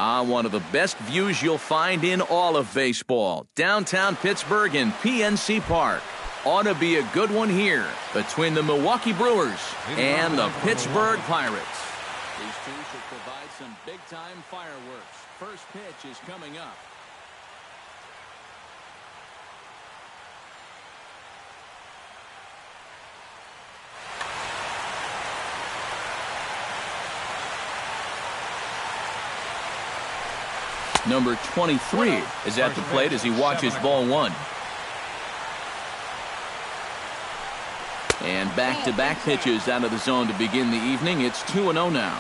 One of the best views you'll find in all of baseball. Downtown Pittsburgh in PNC Park. Ought to be a good one here between the Milwaukee Brewers and the Pittsburgh Pirates. These two should provide some big-time fireworks. First pitch is coming up. Number 23 is at the plate as he watches ball one. And back-to-back pitches out of the zone to begin the evening. It's 2-0 now.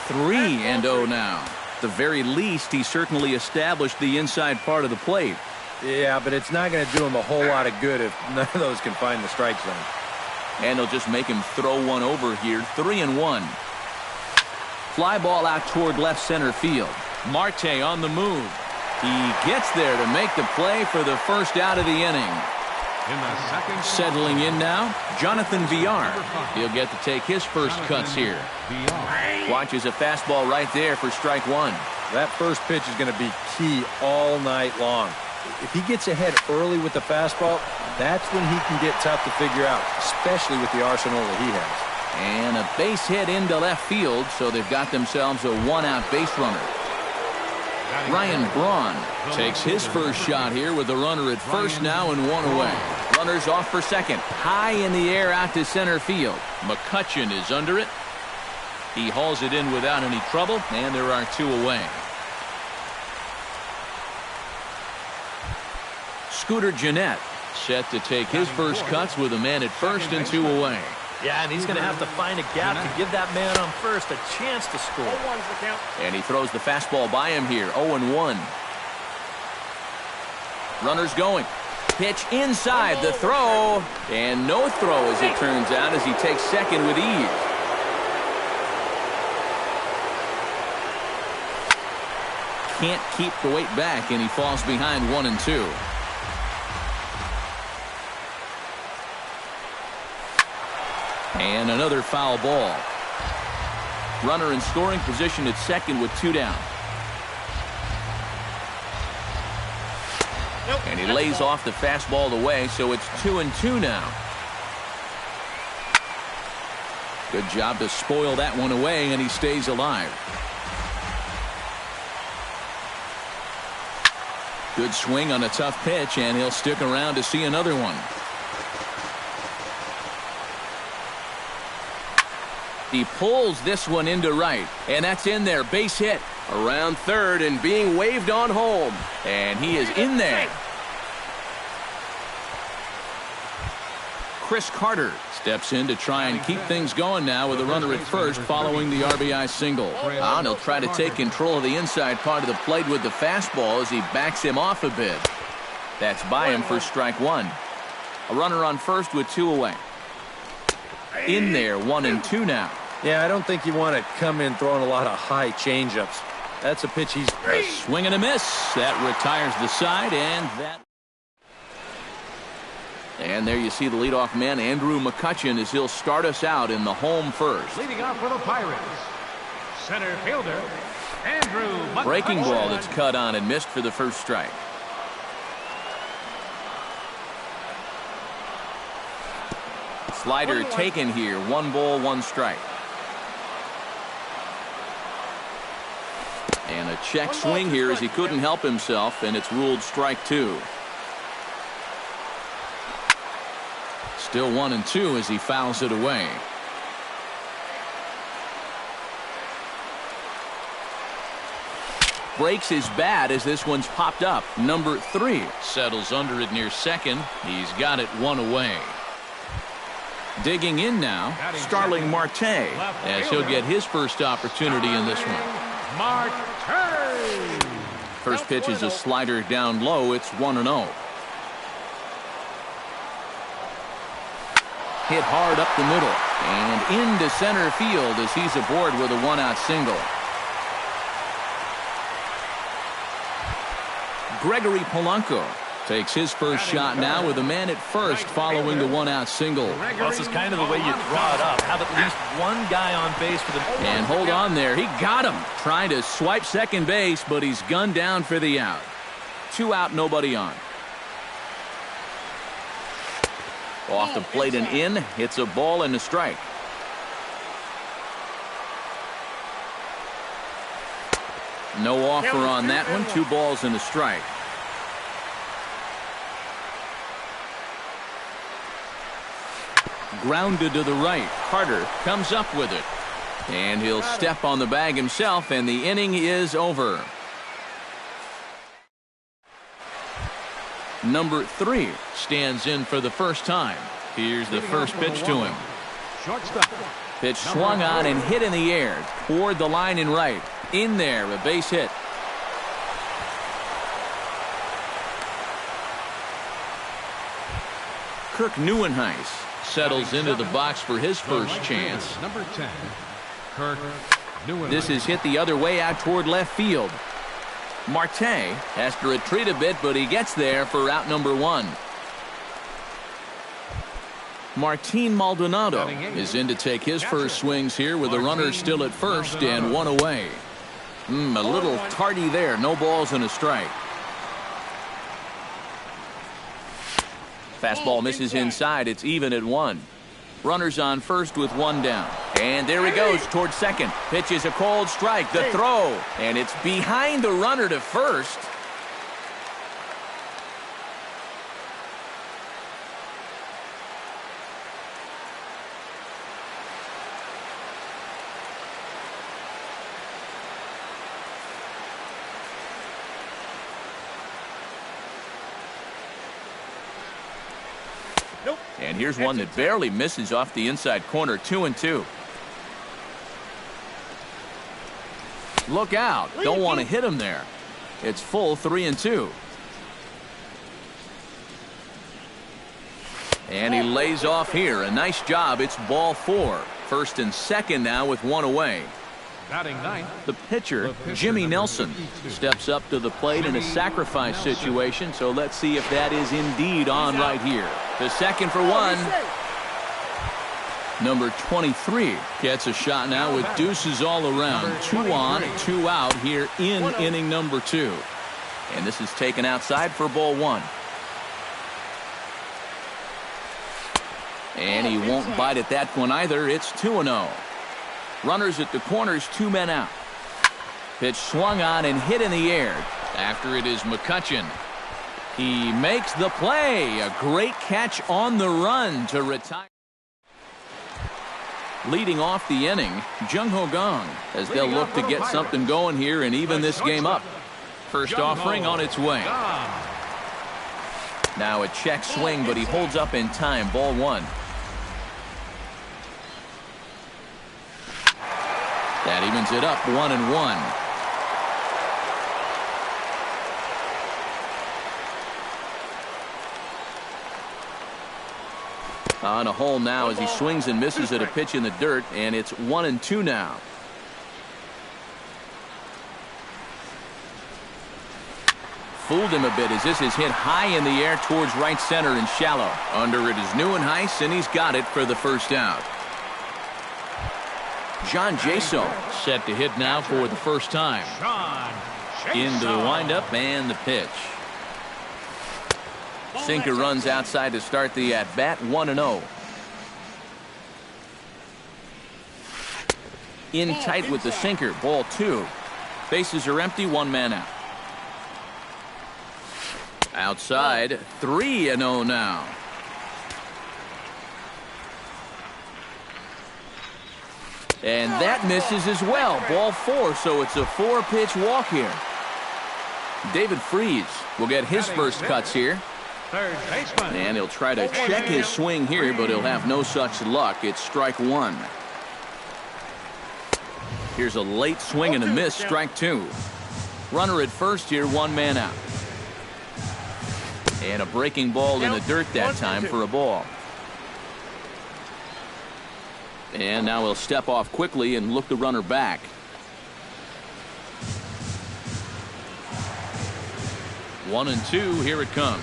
3-0 now. At the very least, he certainly established the inside part of the plate. Yeah, but it's not going to do him a whole lot of good if none of those can find the strike zone. And he'll just make him throw one over here. 3-1. Fly ball out toward left center field. Marte on the move. He gets there to make the play for the first out of the inning. Settling in now, Jonathan Villar. He'll get to take his first cuts here. Watches a fastball right there for strike one. That first pitch is going to be key all night long. If he gets ahead early with the fastball, that's when he can get tough to figure out, especially with the arsenal that he has. And a base hit into left field, so they've got themselves a one-out base runner. Ryan Braun takes his first shot here with a runner at first now and one away. Runners off for second. High in the air out to center field. McCutchen is under it. He hauls it in without any trouble, and there are two away. Scooter Gennett set to take his first cuts with a man at first and two away. Yeah, and he's going to have to find a gap to give that man on first a chance to score. And he throws the fastball by him here. 0-1. Runners going. Pitch inside the throw. And no throw as it turns out as he takes second with ease. Can't keep the weight back and he falls behind 1-2. And another foul ball. Runner in scoring position at second with two down. And he lays off the fastball away, so it's 2-2 now. Good job to spoil that one away, and he stays alive. Good swing on a tough pitch, and he'll stick around to see another one. He pulls this one into right, and that's in there. Base hit around third and being waved on home. And he is in there. Chris Carter steps in to try and keep things going now with a runner at first following the RBI single. And he'll try to take control of the inside part of the plate with the fastball as he backs him off a bit. That's by him for strike one. A runner on first with two away. In there, 1-2 now. Yeah, I don't think you want to come in throwing a lot of high changeups. That's a pitch he's... A swing and a miss. That retires the side, and that... And there you see the leadoff man, Andrew McCutchen, as he'll start us out in the home first. Leading off for the Pirates, center fielder, Andrew McCutchen. Breaking ball that's cut on and missed for the first strike. Slider taken here. 1 ball, 1 strike. And a check swing here as he couldn't help himself, and it's ruled strike 2. Still 1-2 as he fouls it away. Breaks his bat as this one's popped up. Number 3 settles under it near second. He's got it 1 away. Digging in now, Starling Marte, as he'll get his first opportunity in this one. Marte. First pitch is a slider down low. It's 1-0. Hit hard up the middle and into center field as he's aboard with a 1-out single. Gregory Polanco Takes his first shot now with a man at first following the one-out single. Well, this is kind of the way you draw it up. Have at least one guy on base for the... And hold on there. He got him. Trying to swipe second base, but he's gunned down for the out. 2 out, nobody on. Off the plate and in. Hits a ball and a strike. No offer on that one. 2 balls and a strike. Grounded to the right. Carter comes up with it. And he'll step on the bag himself, and the inning is over. Number 3 stands in for the first time. Here's the first pitch to him. Pitch swung on and hit in the air toward the line and right. In there, a base hit. Kirk Neuenhuis settles into the box for his first chance. Number 10, Kirk Neuenhuis. This is hit the other way out toward left field. Marte has to retreat a bit, but he gets there for out number 1. Martin Maldonado is in to take his first swings here with the runner still at first and 1 away. A little tardy there. No balls and a strike. Fastball misses inside. It's even at 1. Runners on first with 1 down. And there he goes towards second. Pitch is a cold strike. The throw. And it's behind the runner to first. And here's one that barely misses off the inside corner. 2-2. Look out. Don't want to hit him there. It's full 3-2. And he lays off here. A nice job. It's ball 4. First and second now with 1 away. Batting ninth, the pitcher, Jimmy Nelson, steps up to the plate in a sacrifice situation, so let's see if that is indeed on right here. The second for 1. Number 23 gets a shot now with deuces all around. 2 on, 2 out here in inning number 2. And this is taken outside for ball 1. And he won't bite at that one either. It's 2-0. Runners at the corners, 2 men out. Pitch swung on and hit in the air. After it is McCutchen. He makes the play. A great catch on the run to retire. Leading off the inning, Jung Ho Gong, as they'll look to get something going here and even this game up. First offering on its way. Now a check swing, but he holds up in time. Ball 1. That evens it up 1-1. On a hole now as he swings and misses at a pitch in the dirt, and it's 1-2 now. Fooled him a bit as this is hit high in the air towards right center and shallow. Under it is Neuenhuis, and he's got it for the first out. John Jaso set to hit now for the first time. Into the windup and the pitch. Sinker runs outside to start the at-bat. 1-0. In tight with the sinker. Ball 2. Bases are empty. 1 man out. Outside. 3-0 now. And that misses as well. Ball 4, so it's a 4-pitch walk here. David Freese will get his first cuts here. third baseman. And he'll try to check his swing here, but he'll have no such luck. It's strike 1. Here's a late swing and a miss. Strike 2. Runner at first here, 1 man out. And a breaking ball in the dirt that time for a ball. And now he'll step off quickly and look the runner back. One and two, here it comes.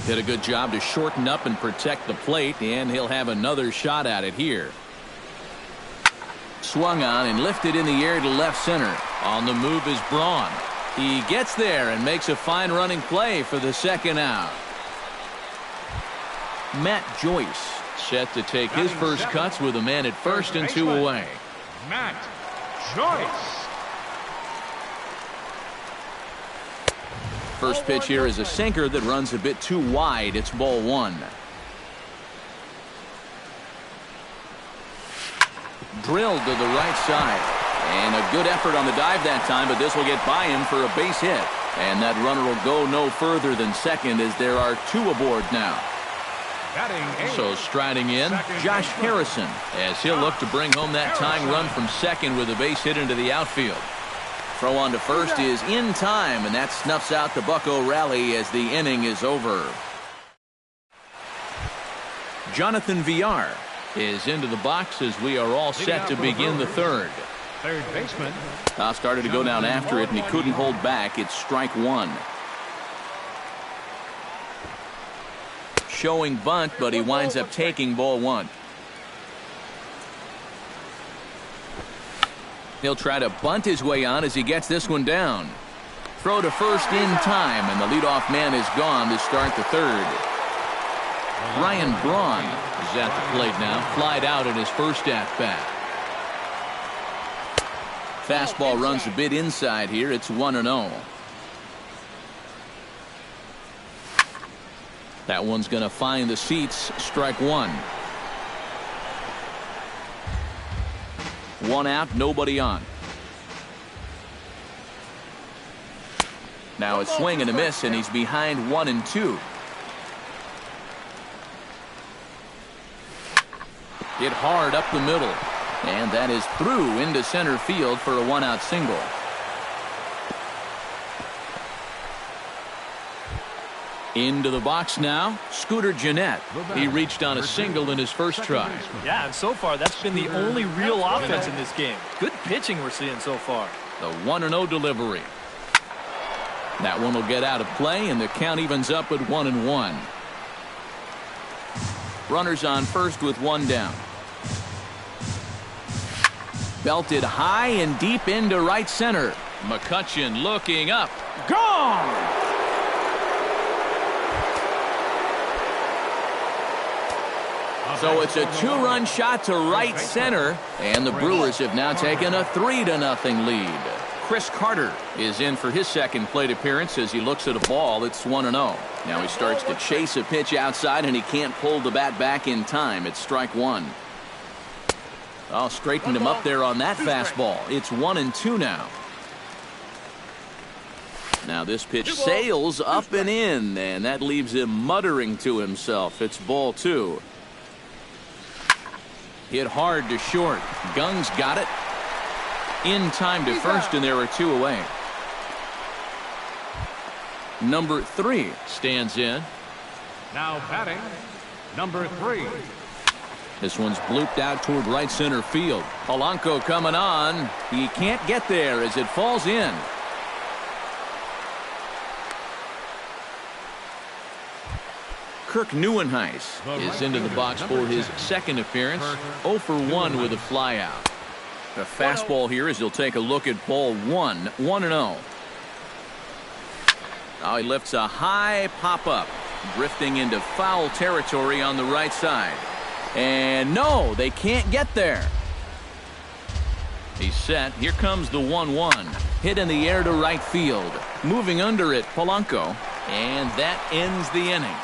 Did a good job to shorten up and protect the plate, and he'll have another shot at it here. Swung on and lifted in the air to left center. On the move is Braun. He gets there and makes a fine running play for the second out. Matt Joyce set to take his first cuts with a man at first and 2 away. Matt Joyce. First pitch here is a sinker that runs a bit too wide. It's ball 1. Drilled to the right side. And a good effort on the dive that time, but this will get by him for a base hit. And that runner will go no further than second as there are 2 aboard now. So striding in, Josh Harrison, as he'll look to bring home that tying run from second with a base hit into the outfield. Throw on to first is in time, and that snuffs out the Bucco rally as the inning is over. Jonathan Villar is into the box as we are all set to begin the third. Third baseman. Started to go down after it, and he couldn't hold back. It's strike 1. Showing bunt, but he winds up taking ball 1. He'll try to bunt his way on as he gets this one down. Throw to first in time, and the leadoff man is gone to start the third. Ryan Braun is at the plate now, flied out in his first at-bat. Fastball runs a bit inside here. It's 1-0. That one's going to find the seats. Strike 1. 1 out, nobody on. Now a swing and a miss, and he's behind 1-2. Hit hard up the middle, and that is through into center field for a 1-out single. Into the box now, Scooter Gennett. He reached on a single in his first try. Yeah, and so far that's been the only real offense in this game. Good pitching we're seeing so far. The 1-0 delivery. That one will get out of play, and the count evens up at 1-1. Runners on first with 1 down. Belted high and deep into right center. McCutchen looking up. Gone! So it's a 2-run shot to right center, and the Brewers have now taken a 3-0 lead. Chris Carter is in for his second plate appearance as he looks at a ball. It's 1-0. Now he starts to chase a pitch outside, and he can't pull the bat back in time. It's strike 1. Oh, straightened him up there on that fastball. It's 1-2 now. Now this pitch sails up and in, and that leaves him muttering to himself. It's ball 2. Hit hard to short. Gung's got it. In time to first, and there are 2 away. Number 3 stands in. Now batting, number 3. This one's blooped out toward right center field. Polanco coming on. He can't get there as it falls in. Kirk Neuenhuis is into the box for his second appearance. 0 for 1 with a flyout. The fastball here as he'll take a look at ball 1. 1-0. Now he lifts a high pop-up, drifting into foul territory on the right side. And no, they can't get there. He's set. Here comes the 1-1. Hit in the air to right field. Moving under it, Polanco. And that ends the inning.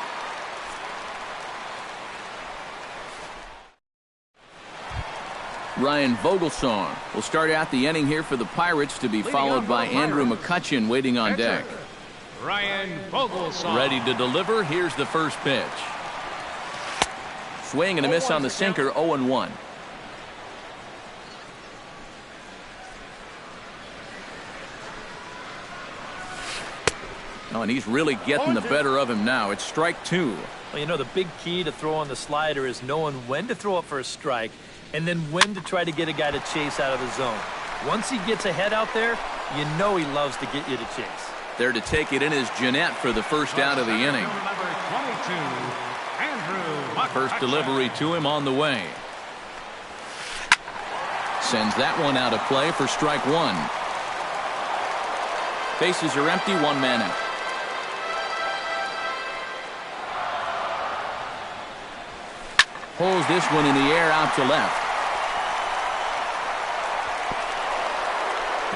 Ryan Vogelsong will start out the inning here for the Pirates, to be followed by Andrew McCutchen waiting on deck. Ryan Vogelsong. Ready to deliver. Here's the first pitch. Swing and a miss on the sinker. 0-1. Oh, and he's really getting the better of him now. It's strike 2. Well, you know, the big key to throwing the slider is knowing when to throw it for a strike and then when to try to get a guy to chase out of the zone. Once he gets ahead out there, you know he loves to get you to chase. There to take it in is Jeanette for the first out of the inning. Number 22, Andrew. First delivery to him on the way. Sends that one out of play for strike one. Bases are empty, one man out. Pulls this one in the air out to left.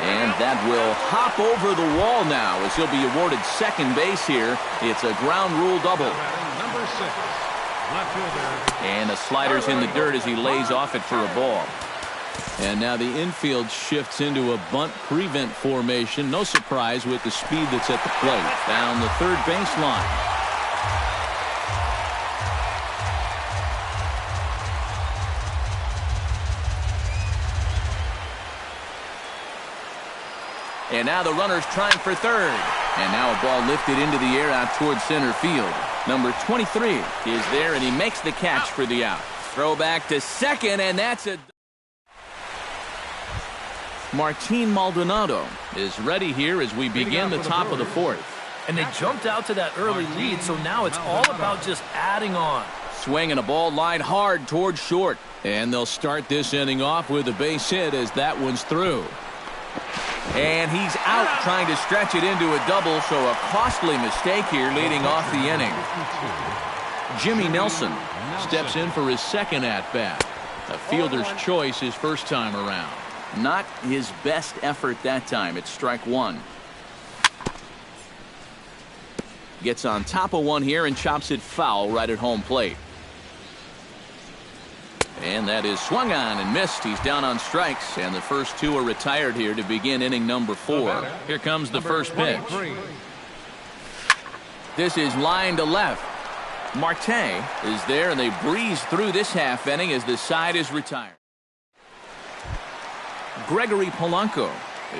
And that will hop over the wall now as he'll be awarded second base here. It's a ground rule double. Number 6, left fielder. And the slider's in the dirt as he lays off it for a ball. And now the infield shifts into a bunt prevent formation. No surprise with the speed that's at the plate. Down the third baseline. And now the runner's trying for third. And now a ball lifted into the air out towards center field. Number 23 is there, and he makes the catch for the out. Throw back to second, and that's a... Martin Maldonado is ready here as we begin the top of the fourth. And they jumped out to that early lead, so now it's all about just adding on. Swing and a ball lined hard towards short. And they'll start this inning off with a base hit as that one's through. And he's out trying to stretch it into a double, so a costly mistake here leading off the inning. Jimmy Nelson steps in for his second at-bat. A fielder's choice his first time around. Not his best effort that time. It's strike one. Gets on top of one here and chops it foul right at home plate. And that is swung on and missed. He's down on strikes, and the first two are retired here to begin inning number 4. Here comes the first pitch. This is line to left. Marte is there, and they breeze through this half inning as the side is retired. Gregory Polanco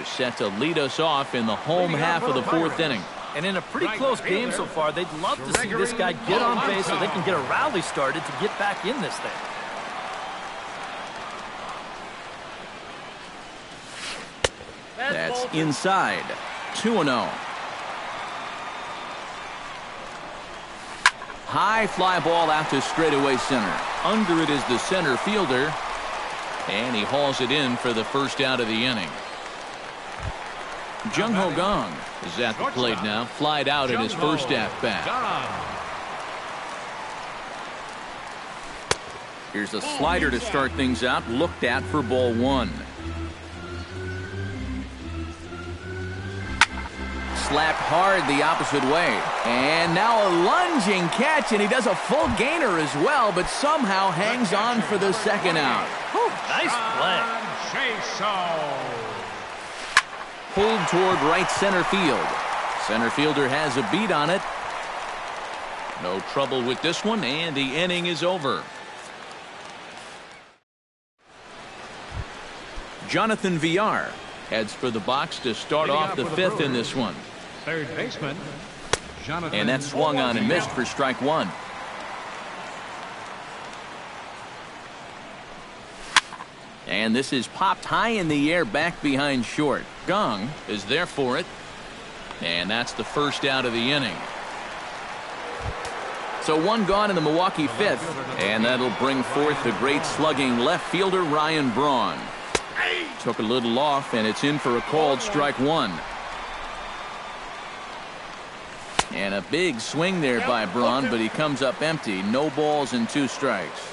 is set to lead us off in the home half of the fourth inning. And in a pretty close game so far, they'd love to see this guy get on base so they can get a rally started to get back in this thing. That's inside. 2-0. High fly ball out to straightaway center. Under it is the center fielder. And he hauls it in for the first out of the inning. Jung Ho Gong is at the plate now. Flied out in his first at-bat. Here's a slider to start things out. Looked at for ball one. Slapped hard the opposite way. And now a lunging catch, and he does a full gainer as well, but somehow hangs on for the second out. Whew, nice play. Pulled toward right center field. Center fielder has a beat on it. No trouble with this one, and the inning is over. Jonathan Villar heads for the box to start off the fifth in this one. Third baseman, Jonathan. And that swung on and missed for strike one. And this is popped high in the air back behind short. Gong is there for it. And that's the first out of the inning. So one gone in the Milwaukee fifth. And that'll bring forth the great slugging left fielder Ryan Braun. Took a little off, and it's in for a called strike one. And a big swing there by Braun, but he comes up empty. No balls and 2 strikes.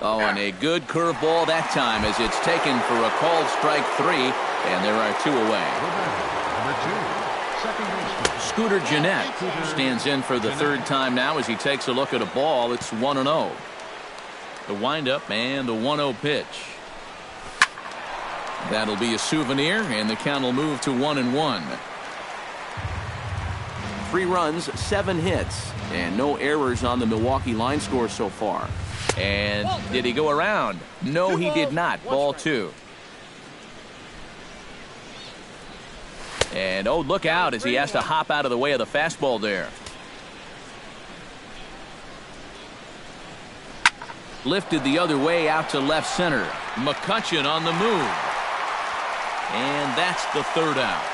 Oh, and a good curveball that time as it's taken for a called strike 3, and there are 2 away. Number 2, second baseman. Scooter Gennett stands in for the third time now as he takes a look at a ball. It's 1-0. The windup and the 1-0 pitch. That'll be a souvenir, and the count will move to 1-1. 3 runs, 7 hits, and no errors on the Milwaukee line score so far. And did he go around? No, he did not. Ball 2. And oh, look out as he has to hop out of the way of the fastball there. Lifted the other way out to left center. McCutchen on the move. And that's the third out.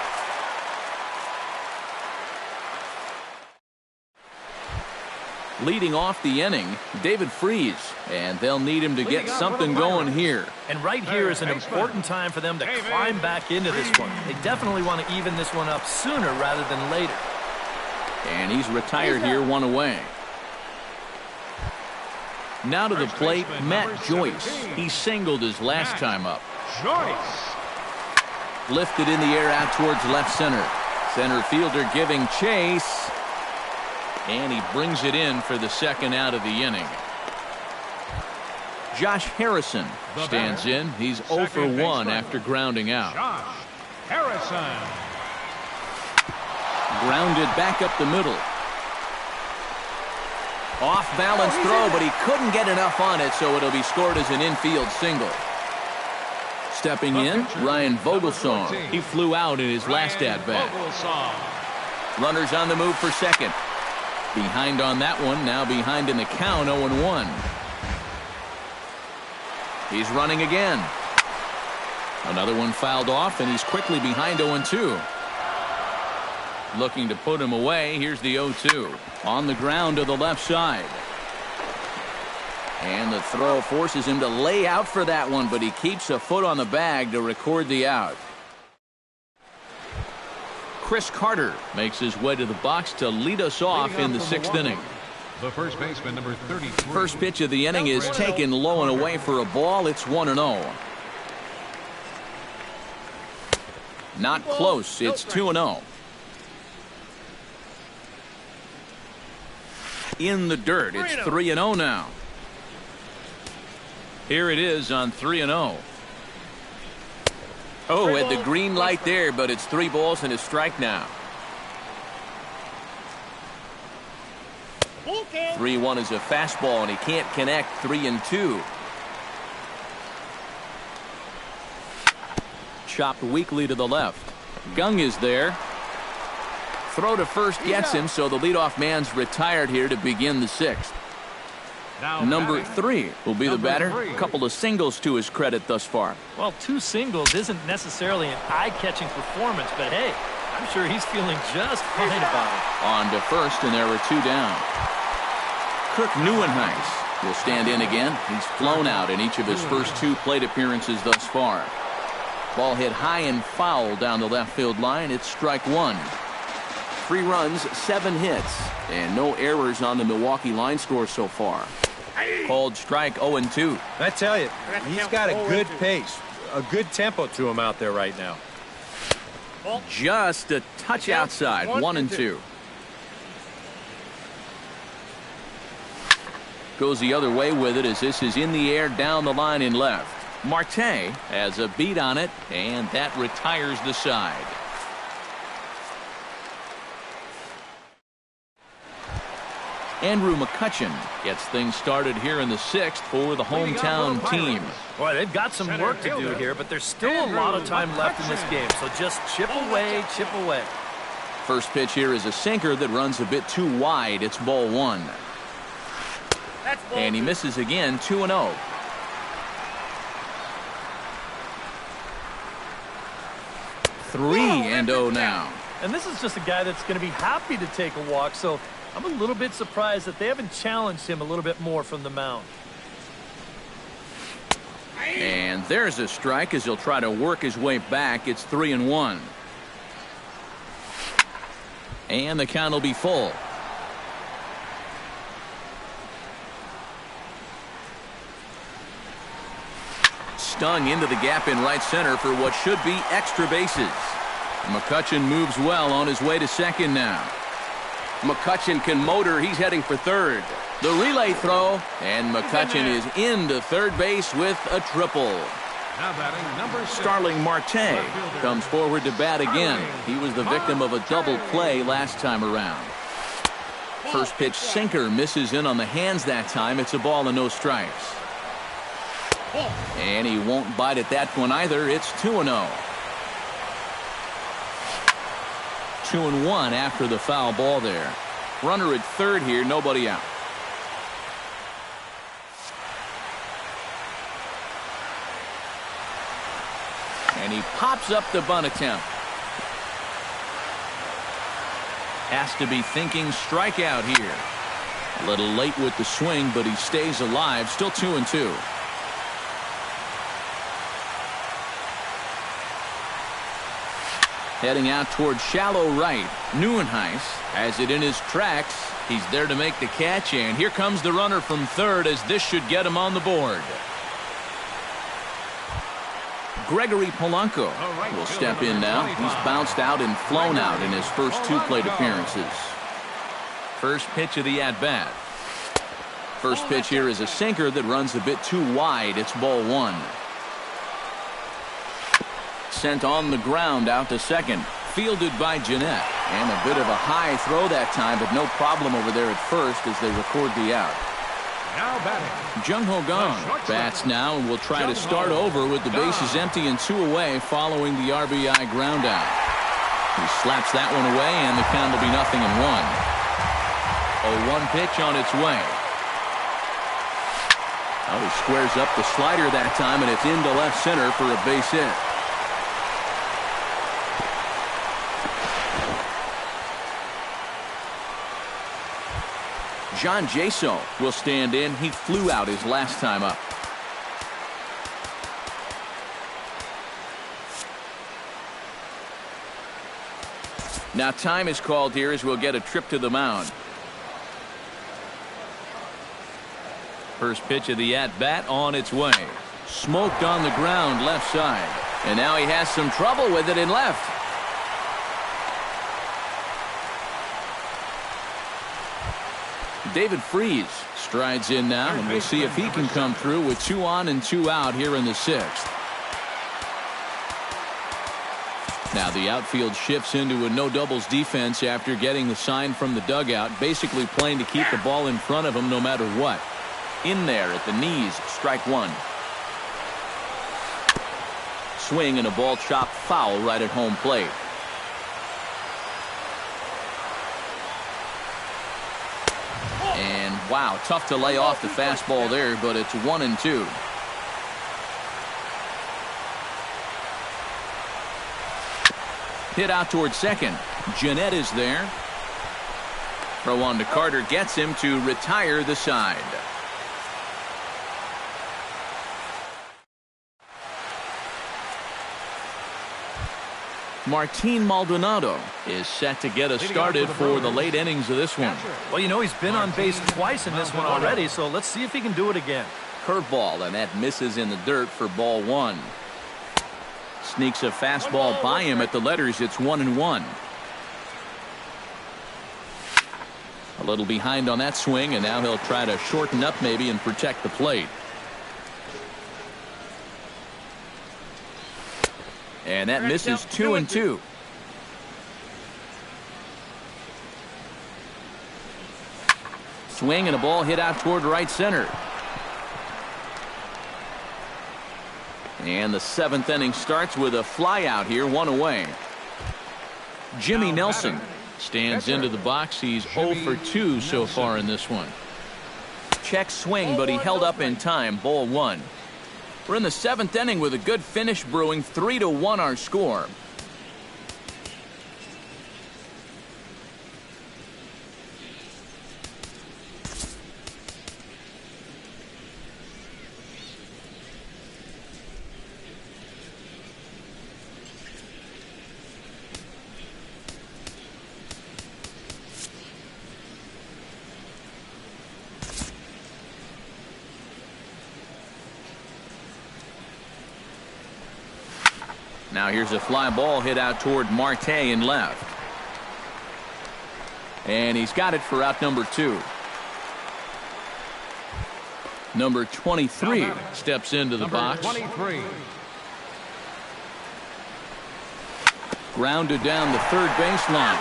Leading off the inning, David Freese, and they'll need him to get something going here. And right here is an important time for them to climb back into this one. They definitely want to even this one up sooner rather than later. And he's retired here, one away. Now to the plate, Matt Joyce. He singled his last time up. Joyce. Lifted in the air out towards left center. Center fielder giving chase. And he brings it in for the second out of the inning. Josh Harrison stands in. He's 0 for 1 after grounding out. Josh Harrison. Grounded back up the middle. Off balance throw, but he couldn't get enough on it, so it'll be scored as an infield single. Stepping in, Ryan Vogelsong. He flew out in his last at-bat. Runners on the move for second. Behind on that one, now behind in the count, 0-1. He's running again. Another one fouled off, and he's quickly behind 0-2. Looking to put him away. Here's the 0-2. On the ground to the left side. And the throw forces him to lay out for that one, but he keeps a foot on the bag to record the out. Chris Carter makes his way to the box to lead us off in the sixth inning. The first baseman, number 33. First pitch of the inning is taken low and away for a ball. It's 1-0. Not close. It's 2-0. In the dirt. It's 3-0 now. Here it is on 3-0. Oh, had the green light there, but it's 3 balls and a strike now. 3-1 is a fastball, and he can't connect. 3-2. Chopped weakly to the left. Gung is there. Throw to first gets him, so the leadoff man's retired here to begin the sixth. Number 3 will be the batter. A couple of singles to his credit thus far. Well, 2 singles isn't necessarily an eye-catching performance, but hey, I'm sure he's feeling just fine about it. On to first, and there are 2 down. Kirk Neuenhuis will stand in again. He's flown out in each of his first 2 plate appearances thus far. Ball hit high and foul down the left field line. It's strike 1. 3 runs, 7 hits, and no errors on the Milwaukee line score so far. Called strike 0-2. I tell you, he's got a good pace, a good tempo to him out there right now. Just a touch outside, 1-2. Goes the other way with it as this is in the air down the line in left. Marte has a beat on it, and that retires the side. Andrew McCutchen gets things started here in the 6th for the hometown team. Boy, they've got some work to do here, but there's still a lot of time left in this game, so just chip away, chip away. First pitch here is a sinker that runs a bit too wide. It's ball 1. And he misses again, 2-0. Three and 0 now. And this is just a guy that's going to be happy to take a walk, so I'm a little bit surprised that they haven't challenged him a little bit more from the mound. And there's a strike as he'll try to work his way back. It's 3-1. And the count will be full. Stung into the gap in right center for what should be extra bases. McCutchen moves well on his way to second now. McCutchen can motor. He's heading for third. The relay throw, and McCutchen is into third base with a triple. Now batting number 6. Starling Marte comes forward to bat again. He was the victim of a double play last time around. First pitch sinker misses in on the hands that time. It's a ball and no strikes. And he won't bite at that one either. It's 2-0. 2-1 after the foul ball there. Runner at third here, nobody out. And he pops up the bunt attempt. Has to be thinking strikeout here. A little late with the swing, but he stays alive. Still 2-2. Heading out toward shallow right. Neuenhuis has it in his tracks. He's there to make the catch, and here comes the runner from third as this should get him on the board. Gregory Polanco will step in now. He's bounced out and flown out in his first 2 plate appearances. First pitch of the at-bat. First pitch here is a sinker that runs a bit too wide. It's ball 1. Sent on the ground out to second. Fielded by Jeanette. And a bit of a high throw that time, but no problem over there at first as they record the out. Now batting. Jung-Ho Kang bats now and will try to start over with the bases empty and 2 away following the RBI ground out. He slaps that one away and the count will be 0-1. A 1 pitch on its way. Oh, he squares up the slider that time and it's into left center for a base hit. John Jaso will stand in. He flew out his last time up. Now time is called here as we'll get a trip to the mound. First pitch of the at-bat on its way. Smoked on the ground left side. And now he has some trouble with it in left. David Freese strides in now, and we'll see if he can come through with 2 on and 2 out here in the 6th. Now the outfield shifts into a no doubles defense after getting the sign from the dugout, basically playing to keep the ball in front of him no matter what. In there at the knees, strike 1. Swing and a ball chopped foul right at home plate. Wow, tough to lay off the fastball there, but it's 1-2. Hit out towards second. Jeanette is there. Throw on to Carter gets him to retire the side. Martin Maldonado is set to get us started for the late innings of this one. Well, you know, he's been on base twice in this one already, so let's see if he can do it again. Curveball, and that misses in the dirt for ball 1. Sneaks a fastball by him at the letters. It's 1-1. A little behind on that swing, and now he'll try to shorten up maybe and protect the plate. And that misses 2-2. Swing and a ball hit out toward right center. And the 7th inning starts with a fly out here, 1 away. Jimmy Nelson stands into the box. He's 0 for 2 so far in this one. Check swing, but he held up in time. Ball 1. We're in the 7th inning with a good finish brewing. 3-1 our score. Now here's a fly ball hit out toward Marte in left. And he's got it for out number 2. Number 23 steps into the box. 23. Grounded down the third baseline.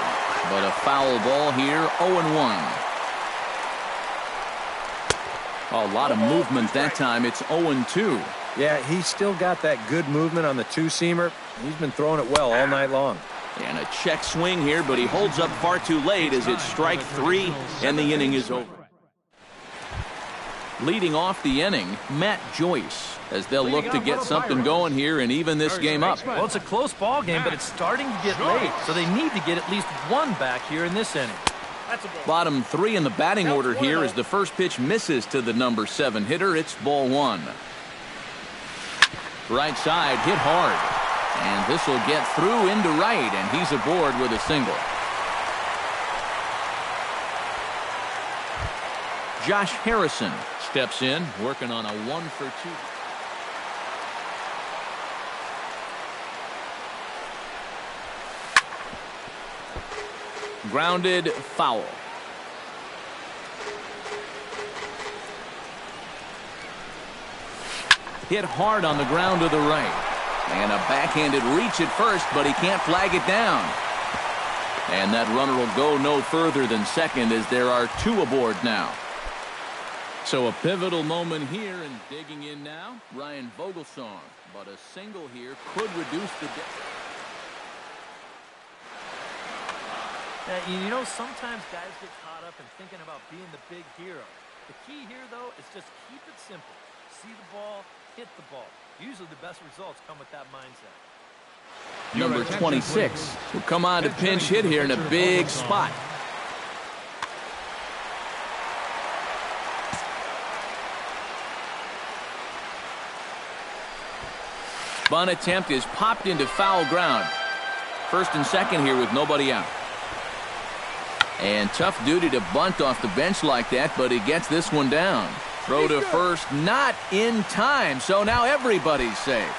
But a foul ball here, 0-1. A lot of movement that time. It's 0-2. Yeah, he's still got that good movement on the 2-seamer. He's been throwing it well all night long. And a check swing here, but he holds up far too late as it's strike 3 and the inning is over. Leading off the inning, Matt Joyce, as they'll look to get something going here and even this game up. Well, it's a close ball game, but it's starting to get late, so they need to get at least one back here in this inning. Bottom three in the batting order here as the first pitch misses to the number 7 hitter. It's ball 1. Right side hit hard, and this will get through into right, and he's aboard with a single. Josh Harrison steps in, working on a 1-for-2. Grounded foul. Hit hard on the ground to the right. And a backhanded reach at first, but he can't flag it down. And that runner will go no further than second as there are 2 aboard now. So a pivotal moment here, and digging in now, Ryan Vogelsong. But a single here could reduce the difference. You know, sometimes guys get caught up in thinking about being the big hero. The key here, though, is just keep it simple. See the ball, hit the ball. Usually the best results come with that mindset. Number 26 will come on to pinch hit here in a big spot. Bunt attempt is popped into foul ground. First and second here with nobody out. And tough duty to bunt off the bench like that, but he gets this one down. Throw to first, not in time, so now everybody's safe.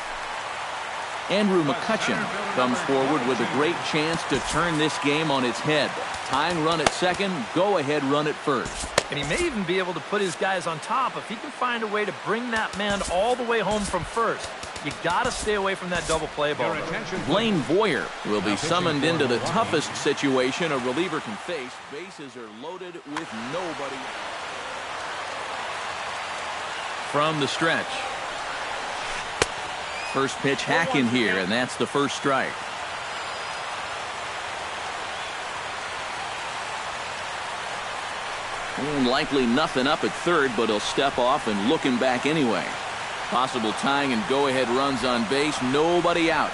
Andrew McCutcheon comes forward with a great chance to turn this game on its head. Tying run at second, go-ahead run at first. And he may even be able to put his guys on top if he can find a way to bring that man all the way home from first. You got to stay away from that double play ball. Blaine Boyer will be summoned into the toughest situation a reliever can face. Bases are loaded with nobody. From the stretch. First pitch hacking here, and that's the first strike. And likely nothing up at third, but he'll step off and look him back anyway. Possible tying and go-ahead runs on base. Nobody out.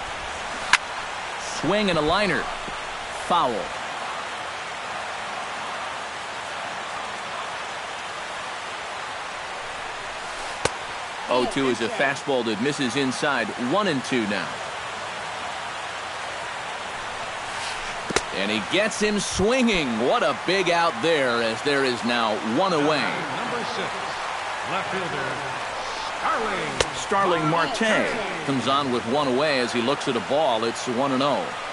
Swing and a liner. Foul. 0-2 is a fastball that misses inside. 1-2 now. And he gets him swinging. What a big out there, as there is now one away. Number 6, left fielder Starling Marte comes on with one away as he looks at a ball. It's 1-0.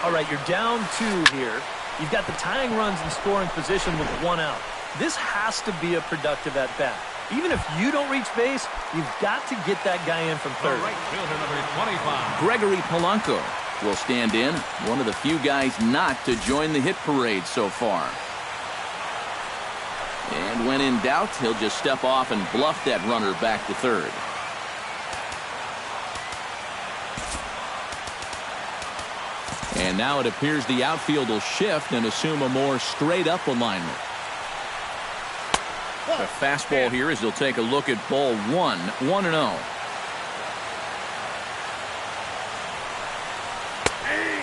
All right, you're down 2 here. You've got the tying runs in scoring position with 1 out. This has to be a productive at bat. Even if you don't reach base, you've got to get that guy in from third. right fielder number 25. Gregory Polanco will stand in, one of the few guys not to join the hit parade so far. And when in doubt, he'll just step off and bluff that runner back to third. And now it appears the outfield will shift and assume a more straight-up alignment. A fastball here as he'll take a look at ball 1, 1-0.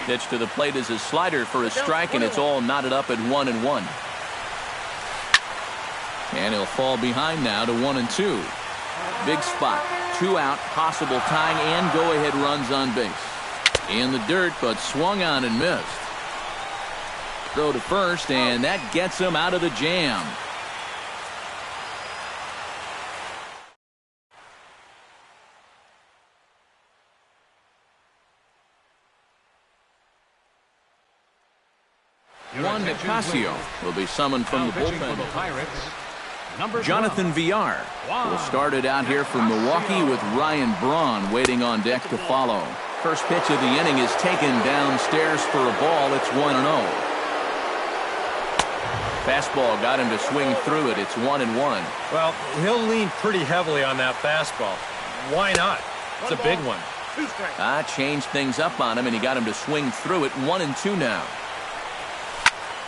Pitch to the plate is a slider for a strike, and it's all knotted up at 1-1. And he'll fall behind now to 1-2. Big spot, 2 out, possible tying and go-ahead runs on base. In the dirt, but swung on and missed. Throw to first, and that gets him out of the jam. Juan Nicasio will be summoned from the bullpen. Jonathan Villar will start it out here from Milwaukee with Ryan Braun waiting on deck to follow. First pitch of the inning is taken downstairs for a ball. It's 1-0. Fastball got him to swing through it. It's 1-1. Well, he'll lean pretty heavily on that fastball. Why not? It's a big one. Changed things up on him, and he got him to swing through it. 1-2 now.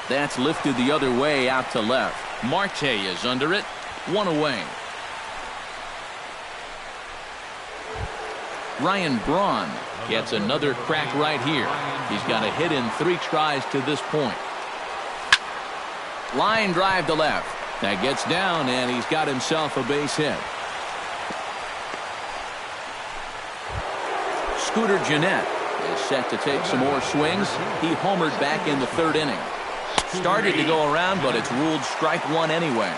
That's lifted the other way out to left. Marte is under it. 1 away. Ryan Braun gets another crack right here. He's got a hit in 3 tries to this point. Line drive to left. That gets down, and he's got himself a base hit. Scooter Gennett is set to take some more swings. He homered back in the 3rd inning. Started to go around, but it's ruled strike 1 anyway.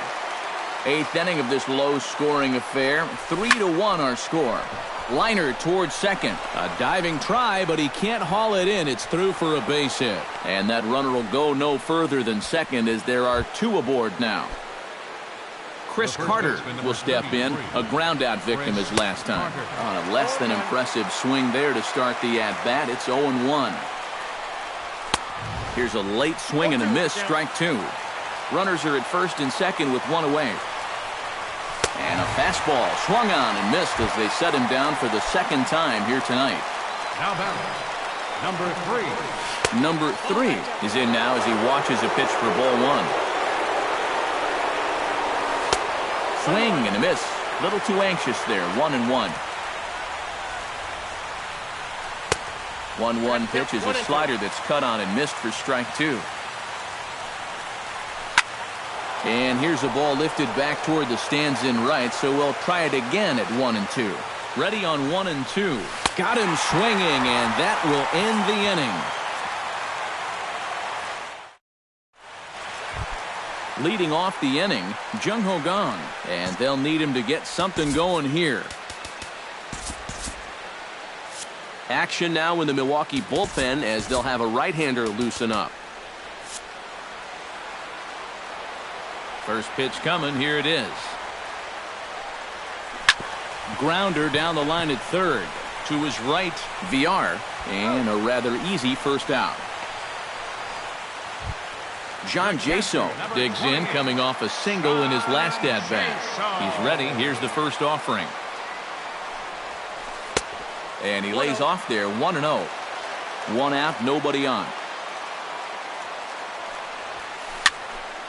8th inning of this low-scoring affair. 3-1 our score. Liner towards second. A diving try, but he can't haul it in. It's through for a base hit. And that runner will go no further than second as there are 2 aboard now. Chris Carter will step in. A ground-out victim as last time. A less than impressive swing there to start the at-bat. It's 0-1. Here's a late swing and a miss, strike 2. Runners are at first and second with 1 away. And a fastball swung on and missed as they set him down for the 2nd time here tonight. Now batting, number 3. Number 3 is in now as he watches a pitch for ball 1. Swing and a miss. A little too anxious there. 1-1. 1-1 pitch is a slider that's cut on and missed for strike 2. And here's a ball lifted back toward the stands in right, so we'll try it again at 1-2. Ready on 1-2. Got him swinging, and that will end the inning. Leading off the inning, Jung Ho Kang, and they'll need him to get something going here. Action now in the Milwaukee bullpen as they'll have a right-hander loosen up. First pitch coming. Here it is. Grounder down the line at 3rd. To his right, VR, and a rather easy first out. John Jaso digs in, coming off a single in his last at-bat. He's ready. Here's the first offering. And he lays off there, 1-0. 1 out, nobody on.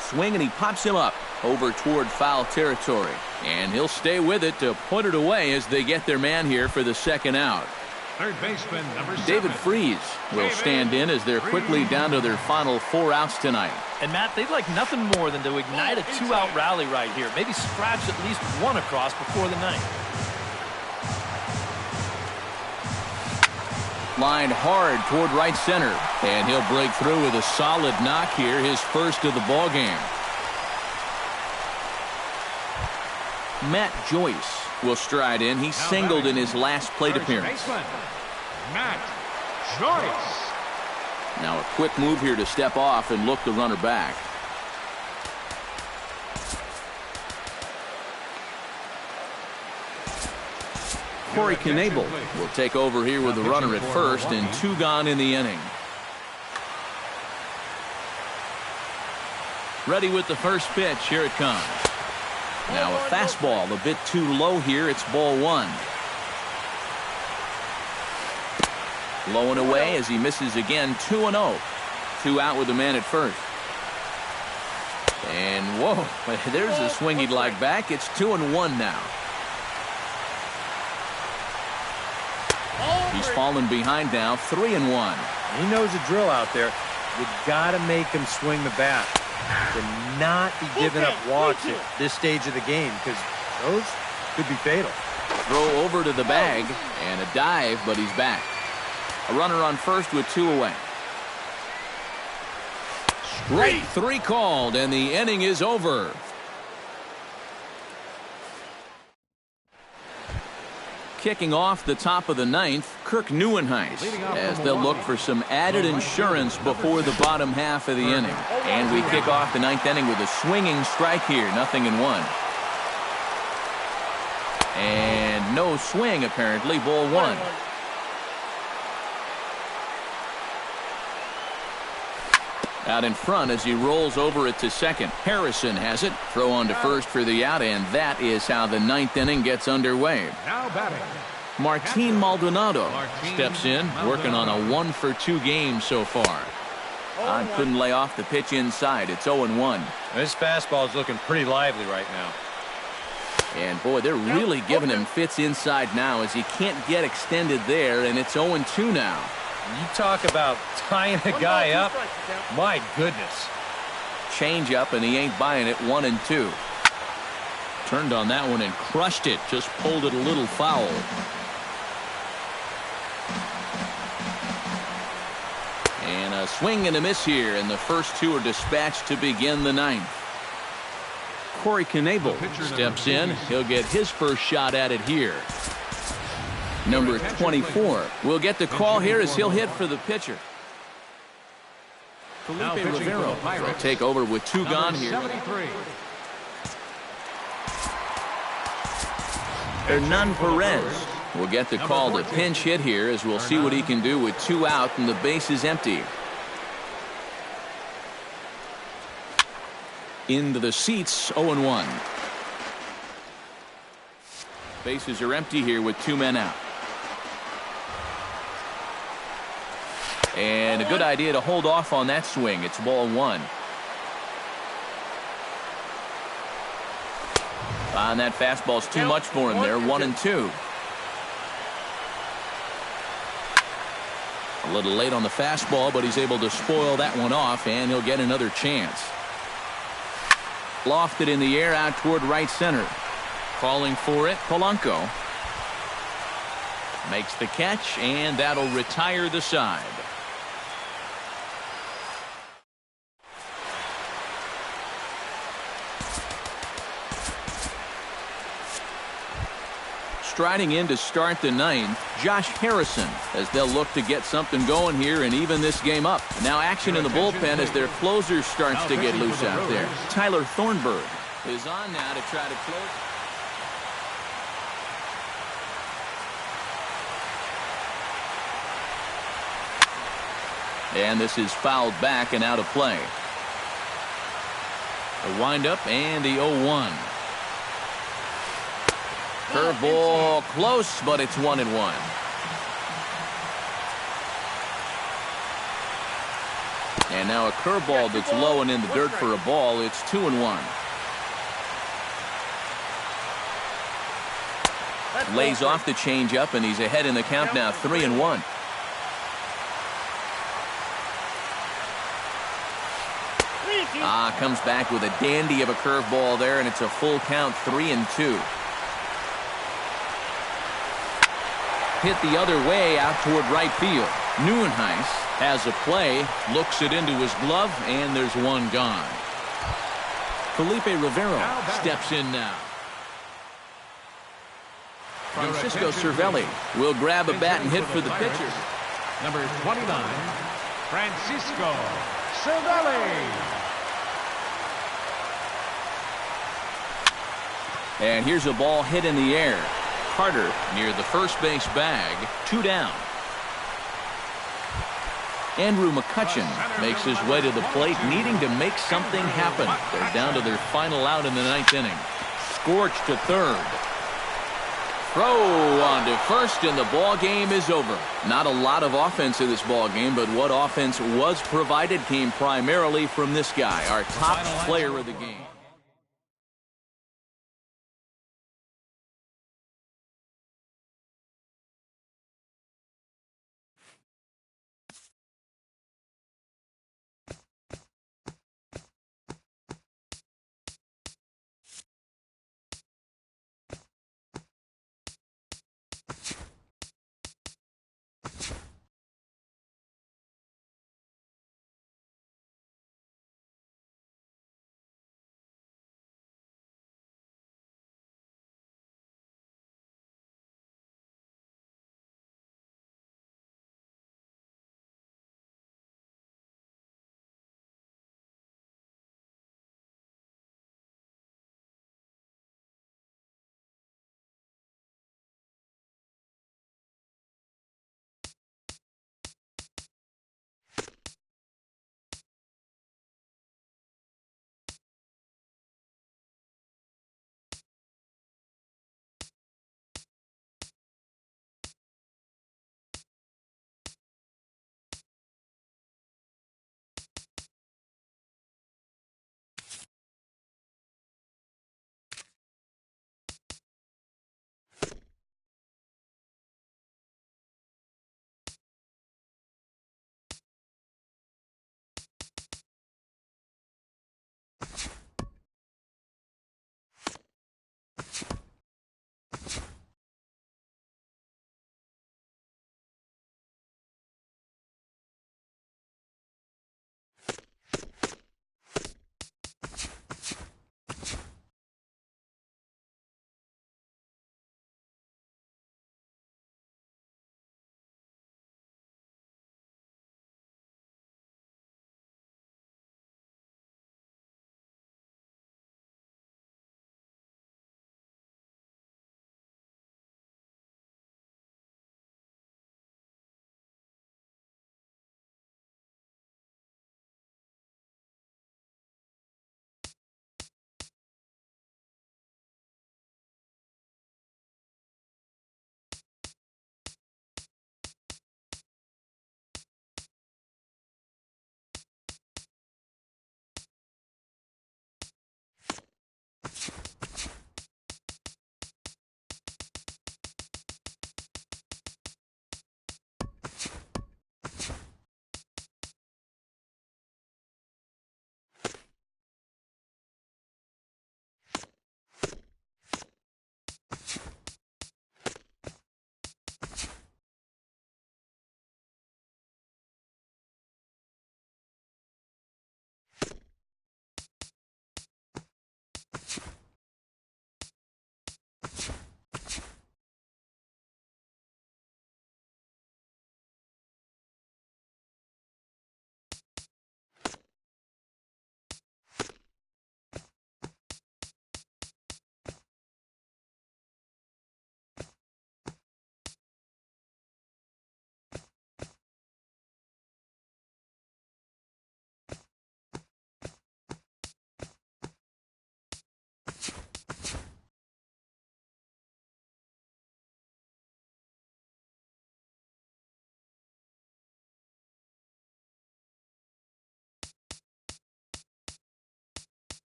Swing, and he pops him up over toward foul territory. And he'll stay with it to put it away as they get their man here for the 2nd out. Third baseman, number 7. David Freese will stand in as they're quickly down to their final 4 outs tonight. And Matt, they'd like nothing more than to ignite a 2-out rally right here. Maybe scratch at least 1 across before the 9th. Lined hard toward right center, and he'll break through with a solid knock here, his first of the ball game. Matt Joyce will stride in. He singled in his last plate appearance. Matt Joyce. Now a quick move here to step off and look the runner back. Corey Knebel will take over here with the runner at first and 2 gone in the inning. Ready with the first pitch. Here it comes. Now a fastball a bit too low here. It's ball 1. Low and away as he misses again. 2-0. 2 out with the man at first. And whoa, there's a swing he'd like back. It's 2-1 now. He's fallen behind now, 3-1. He knows the drill out there. You got to make him swing the bat. To not be giving up walks at this stage of the game, because those could be fatal. Throw over to the bag and a dive, but he's back. A runner on first with 2 away. Strike 3 called, and the inning is over. Kicking off the top of the 9th, Kirk Neuenhuis, as they'll look for some added insurance before the bottom half of the inning. And we kick off the 9th inning with a swinging strike here, 0-1. And no swing, apparently, ball 1. Out in front as he rolls over it to second. Harrison has it. Throw on to first for the out, and that is how the 9th inning gets underway. Now batting, Martin Maldonado steps in, working on a 1-for-2 game so far. Todd couldn't lay off the pitch inside. It's 0-1. This fastball is looking pretty lively right now. And, boy, they're really giving him fits inside now as he can't get extended there, and it's 0-2 now. You talk about tying a guy up. My goodness. Change up, and he ain't buying it. 1-2. Turned on that one and crushed it. Just pulled it a little foul. And a swing and a miss here, and the first two are dispatched to begin the ninth. Corey Knebel steps in. He'll get his first shot at it here. Number 24 will get the call here as he'll hit for the pitcher. Felipe Rivero will take over with two gone here. 73. Hernan Perez will get the call to pinch hit here as we'll see what he can do with two out and the base is empty. Into the seats, 0-1. Bases are empty here with two men out. And a good idea to hold off on that swing. It's ball one. And that fastball's too much for him there. 1-2. A little late on the fastball, but he's able to spoil that one off, and he'll get another chance. Lofted in the air out toward right center. Calling for it, Polanco. Makes the catch, and that'll retire the side. Striding in to start the ninth, Josh Harrison, as they'll look to get something going here and even this game up. Now action in the bullpen as their closer starts to get loose out there. Tyler Thornburg is on now to try to close. And this is fouled back and out of play. The windup and the 0-1. Curveball close, but it's 1-1. And now a curveball that's low and in the dirt for a ball. It's 2-1. Lays off the changeup, and he's ahead in the count now, 3-1. Comes back with a dandy of a curveball there, and it's a full count, 3-2. Hit the other way out toward right field. Neuenhuis has a play, looks it into his glove, and there's one gone. Felipe Rivero steps in now. Francisco Cervelli will grab a bat and hit for the pitcher. Number 29, Francisco Cervelli. And here's a ball hit in the air. Carter near the first base bag. 2 down. Andrew McCutchen makes his way to the plate, needing to make something happen. They're down to their final out in the ninth inning. Scorched to third. Throw on to first, and the ball game is over. Not a lot of offense in this ball game, but what offense was provided came primarily from this guy, our top player of the game.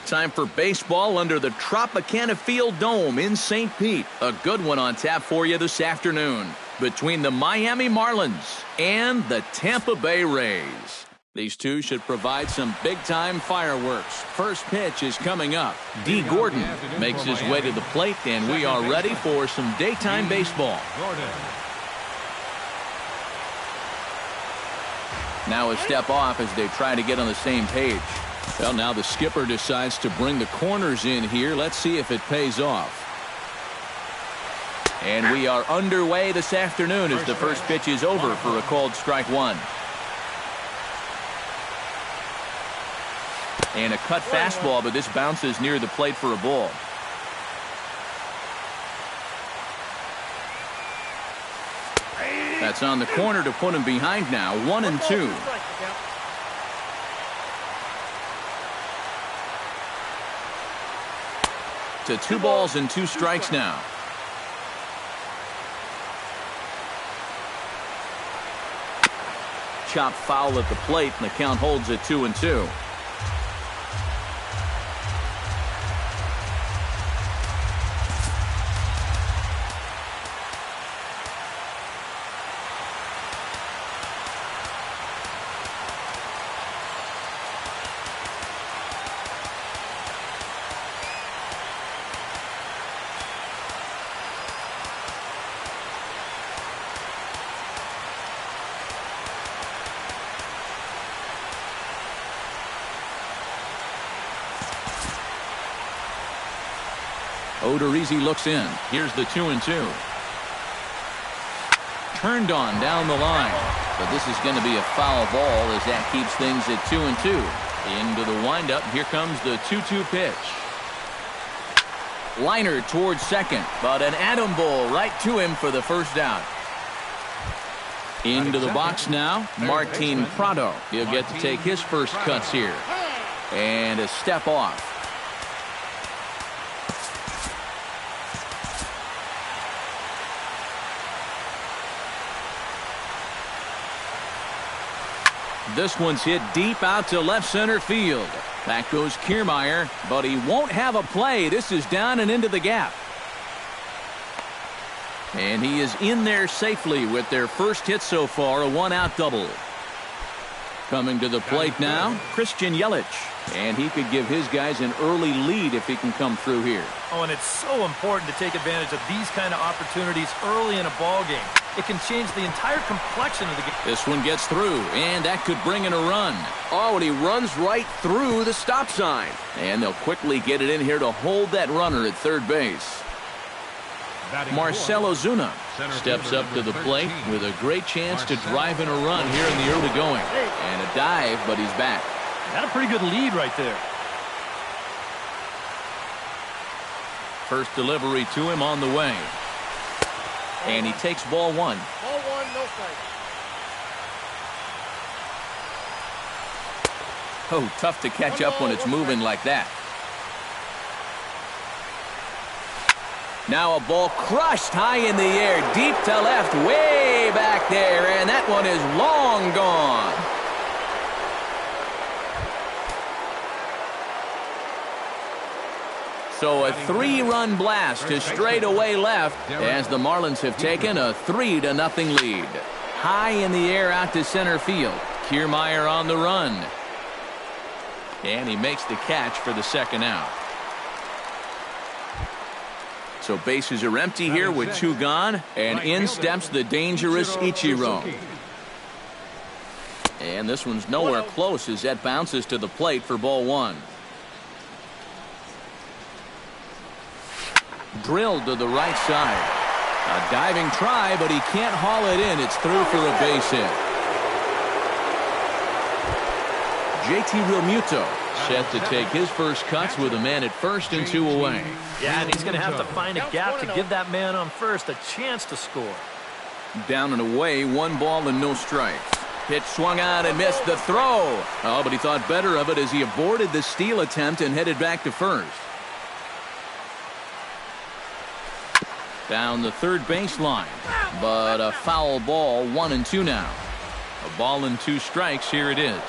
Time for baseball under the Tropicana Field Dome in St. Pete. A good one on tap for you this afternoon between the Miami Marlins and the Tampa Bay Rays. These two should provide some big-time fireworks. First pitch is coming up. D. Gordon makes his way to the plate, and we are ready for some daytime baseball. Now a step off as they try to get on the same page. Well, now the skipper decides to bring the corners in here. Let's see if it pays off. And we are underway this afternoon as the first pitch is over for a called strike one. And a cut fastball, but this bounces near the plate for a ball. That's on the corner to put him behind now. 1-2. To 2 balls and 2 strikes now. Chop foul at the plate, and the count holds at 2-2. Odorizzi looks in. Here's the 2-2. Turned on down the line. But this is going to be a foul ball as that keeps things at 2-2. Into the windup. Here comes the 2-2 pitch. Liner towards second. But an atom ball right to him for the first out. Into the box now. Martin Prado. He'll get to take his first cuts here. And a step off. This one's hit deep out to left center field. Back goes Kiermaier, but he won't have a play. This is down and into the gap. And he is in there safely with their first hit so far, a 1-out double. Coming to the plate now, Christian Yelich. And he could give his guys an early lead if he can come through here. Oh, and it's so important to take advantage of these kind of opportunities early in a ball game. It can change the entire complexion of the game. This one gets through, and that could bring in a run. Oh, and he runs right through the stop sign. And they'll quickly get it in here to hold that runner at third base. Marcell Ozuna steps up to the plate with a great chance to drive in a run here in the early going. And a dive, but he's back. Got a pretty good lead right there. First delivery to him on the way. And he takes ball one. Ball one, no strike. Oh, tough to catch up when it's moving like that. Now a ball crushed high in the air, deep to left, way back there, and that one is long gone. So a 3-run blast to straightaway left as the Marlins have taken a 3-0 lead. High in the air out to center field. Kiermaier on the run. And he makes the catch for the second out. So bases are empty here with 2 gone. And in steps the dangerous Ichiro. And this one's nowhere close as that bounces to the plate for ball one. Drilled to the right side. A diving try, but he can't haul it in. It's through for a base hit. JT Realmuto set to take his first cuts with a man at first and 2 away. Yeah, and he's going to have to find a gap to give that man on first a chance to score. Down and away, 1 ball and no strikes. Pitch swung on and missed the throw. Oh, but he thought better of it as he aborted the steal attempt and headed back to first. Down the third baseline, but a foul ball, 1-2 now. A ball and 2 strikes, here it is.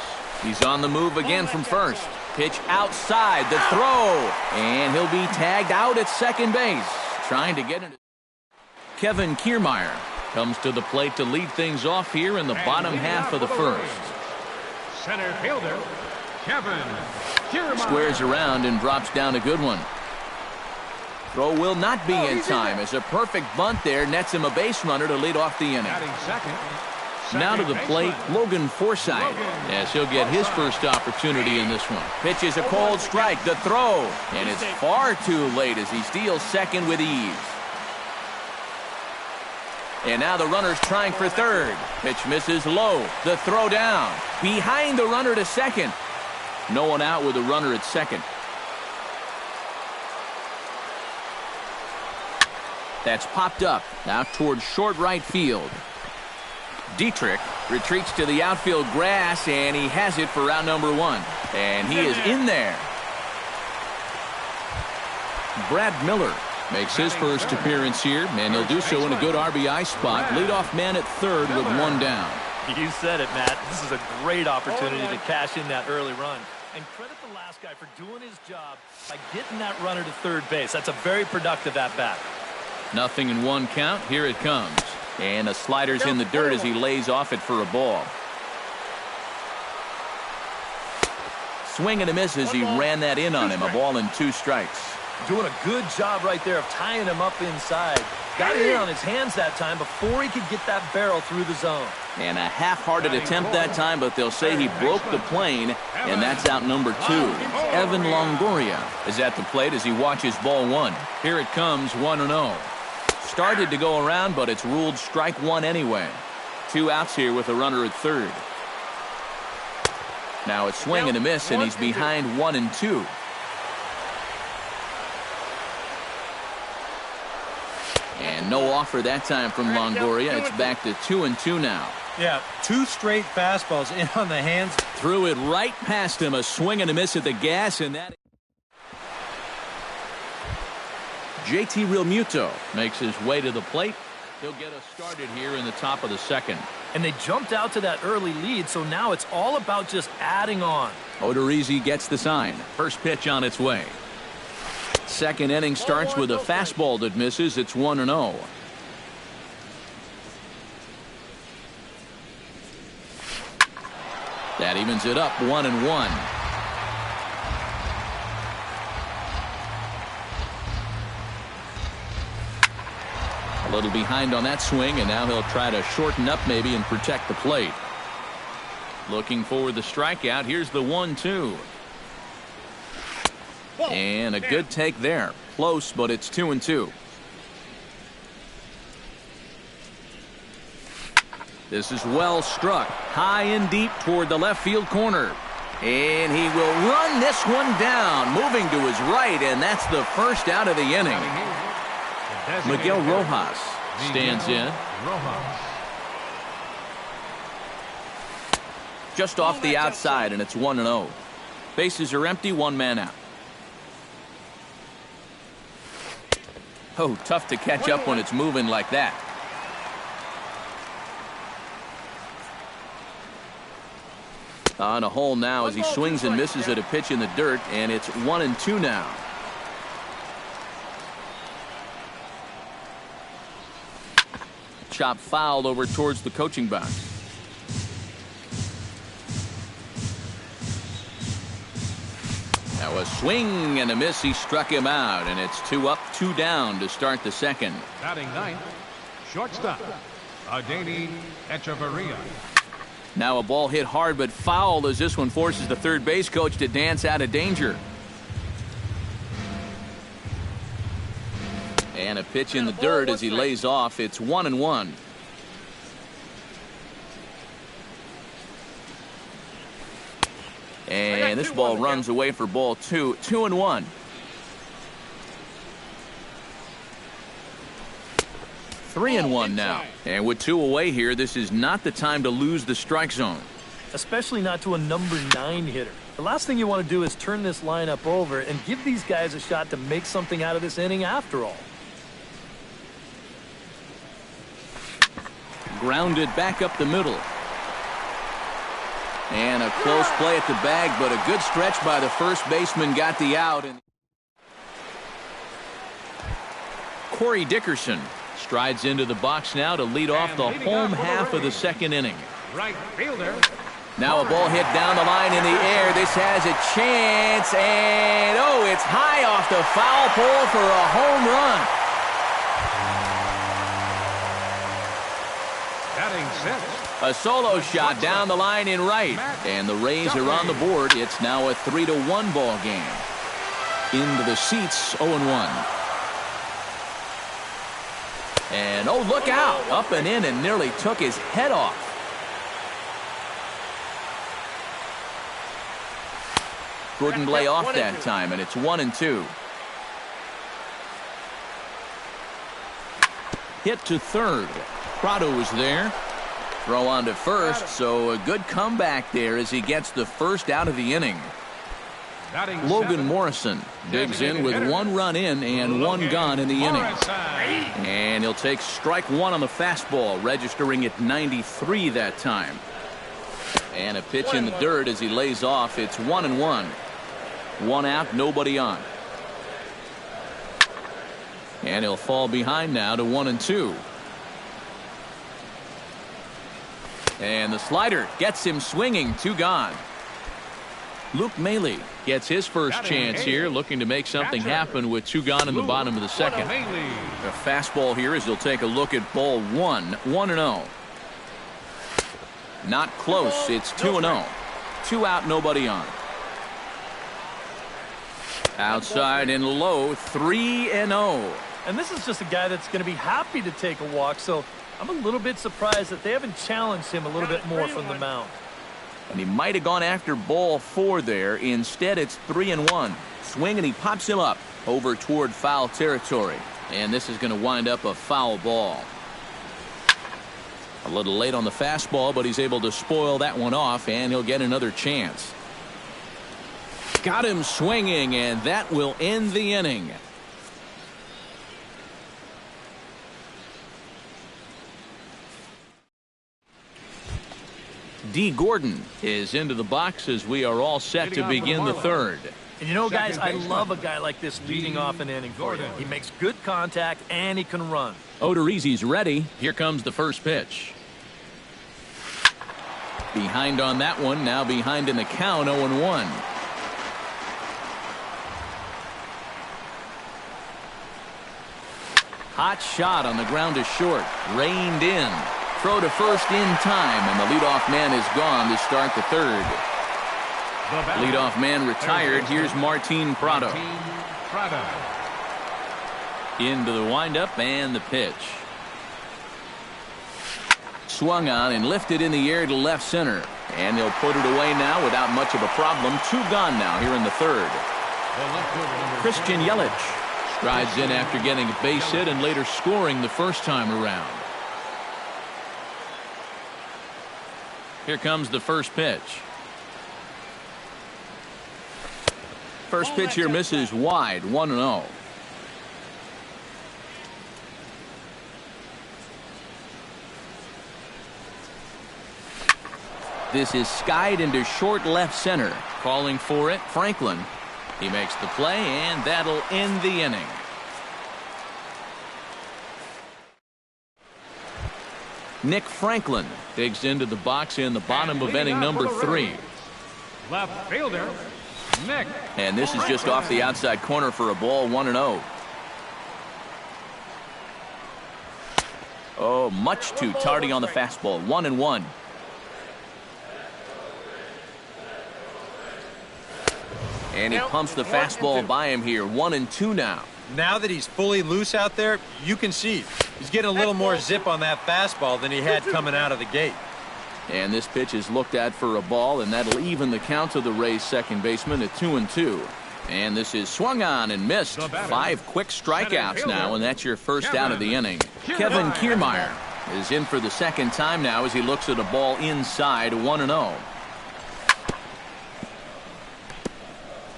He's on the move again from first. Pitch outside, the throw, and he'll be tagged out at second base. Trying to get into. Kevin Kiermaier comes to the plate to lead things off here in the bottom half of the first. Center fielder, Kevin Kiermaier. Squares around and drops down a good one. Throw will not be in time as a perfect bunt there nets him a base runner to lead off the inning. Now to the plate, Logan Forsythe, as he'll get his first opportunity in this one. Pitches a cold strike, the throw, and it's far too late as he steals second with ease. And now the runner's trying for third. Pitch misses low, the throw down, behind the runner to second. No one out with a runner at second. That's popped up, now towards short right field. Dietrich retreats to the outfield grass, and he has it for round number one. And he is in there. Brad Miller makes his first appearance here, and he'll do so in a good RBI spot. Leadoff man at third with one down. You said it, Matt. This is a great opportunity to cash in that early run. And credit the last guy for doing his job by getting that runner to third base. That's a very productive at-bat. Nothing in one count. Here it comes. And a slider's in the dirt as he lays off it for a ball. Swing and a miss as he ran that in on him. A ball and 2 strikes. Doing a good job right there of tying him up inside. Got it in on his hands that time before he could get that barrel through the zone. And a half-hearted attempt that time, but they'll say he broke the plane, and that's out number 2. Evan Longoria is at the plate as he watches ball 1. Here it comes, 1-0. Started to go around, but it's ruled strike 1 anyway. 2 outs here with a runner at third. Now it's swing and a miss, and he's behind 1-2. And no offer that time from Longoria. It's back to 2-2 now. Yeah, 2 straight fastballs in on the hands. Threw it right past him. A swing and a miss at the gas, and that. JT Realmuto makes his way to the plate. He'll get us started here in the top of the second. And they jumped out to that early lead, so now it's all about just adding on. Odorizzi gets the sign. First pitch on its way. Second inning starts with a fastball that misses. It's 1-0. That evens it up 1-1. A little behind on that swing, and now he'll try to shorten up maybe and protect the plate. Looking for the strikeout. Here's the 1-2. And a good take there. Close, but it's 2-2. This is well struck. High and deep toward the left field corner. And he will run this one down. Moving to his right, and that's the first out of the inning. Miguel Rojas stands in. Just off the outside, and it's 1-0. Bases are empty, 1 man out. Oh, tough to catch up when it's moving like that. On a hole now as he swings and misses at a pitch in the dirt, and it's 1-2 now. Chop fouled over towards the coaching box. Now a swing and a miss. He struck him out, and it's 2 up, 2 down to start the second. Batting ninth, shortstop, Adeiny Echeverria. Now a ball hit hard but foul as this one forces the third base coach to dance out of danger. And a pitch in the dirt as he lays off. It's 1-1. And this ball runs away for ball 2. 2-1. Three and one now. And with 2 away here, this is not the time to lose the strike zone. Especially not to a number 9 hitter. The last thing you want to do is turn this lineup over and give these guys a shot to make something out of this inning after all. Grounded back up the middle. And a close play at the bag, but a good stretch by the first baseman got the out. And Corey Dickerson strides into the box now to lead off the home half of the second inning. Right fielder. Now a ball hit down the line in the air. This has a chance, and oh, it's high off the foul pole for a home run. Batting sixth. A solo shot down the line in right, and the Rays are on the board. It's now a 3-1 ball game. Into the seats, 0-1. And oh, look out! Up and in and nearly took his head off. Couldn't lay off that time, and it's 1-2. Hit to third. Prado is there. Throw on to first, so a good comeback there as he gets the first out of the inning. Logan Morrison digs in with 1 run in and 1 gone in the inning. And he'll take strike 1 on the fastball, registering at 93 that time. And a pitch in the dirt as he lays off. It's 1-1. 1 out, nobody on. And he'll fall behind now to 1-2. And the slider gets him swinging. 2 gone. Luke Maile gets his first chance here, looking to make something happen with 2 gone in the bottom of the second. A fastball here as he'll take a look at ball 1. 1-0. Not close. It's 2-0. 2 out, nobody on. Outside and low, 3-0. And this is just a guy that's going to be happy to take a walk, so I'm a little bit surprised that they haven't challenged him a little bit more from the mound. And he might have gone after ball 4 there. Instead, it's 3-1. Swing, and he pops him up over toward foul territory. And this is going to wind up a foul ball. A little late on the fastball, but he's able to spoil that one off, and he'll get another chance. Got him swinging, and that will end the inning. D. Gordon is into the box as we are all set to begin the third. And you know, guys, I love a guy like this leading off an inning for you. He makes good contact, and he can run. Odorizzi's ready. Here comes the first pitch. Behind on that one, now behind in the count, 0-1. Hot shot on the ground to short. Reined in. Throw to first in time, and the leadoff man is gone to start the third. Leadoff man retired. Here's Martin Prado. Into the windup and the pitch. Swung on and lifted in the air to left center. And they'll put it away now without much of a problem. 2 gone now here in the third. Christian Yelich strides in after getting a base hit and later scoring the first time around. Here comes the first pitch. First pitch here misses wide, 1-0. This is skied into short left center. Calling for it, Franklin. He makes the play, and that'll end the inning. Nick Franklin digs into the box in the bottom of inning number 3. Left fielder, Nick. And this is just off the outside corner for a ball, 1-0. Oh, much too tardy on the fastball, 1-1. And he pumps the fastball by him here, 1-2 now. Now that he's fully loose out there, you can see he's getting a little more zip on that fastball than he had coming out of the gate. And this pitch is looked at for a ball, and that'll even the count of the Rays' second baseman at 2-2. And this is swung on and missed. 5 quick strikeouts now, and that's your first out of the inning. Kevin Kiermaier is in for the second time now as he looks at a ball inside, 1-0.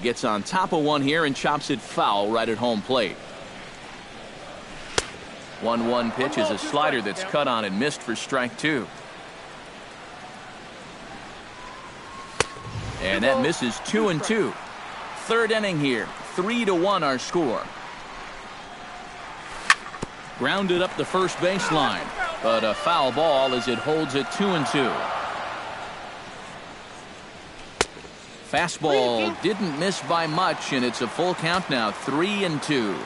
Gets on top of one here and chops it foul right at home plate. 1-1 pitch is a slider that's cut on and missed for strike 2. And that misses 2-2. Third inning here. 3-1 our score. Grounded up the first baseline, but a foul ball as it holds it 2-2. Fastball didn't miss by much, and it's a full count now, 3-2.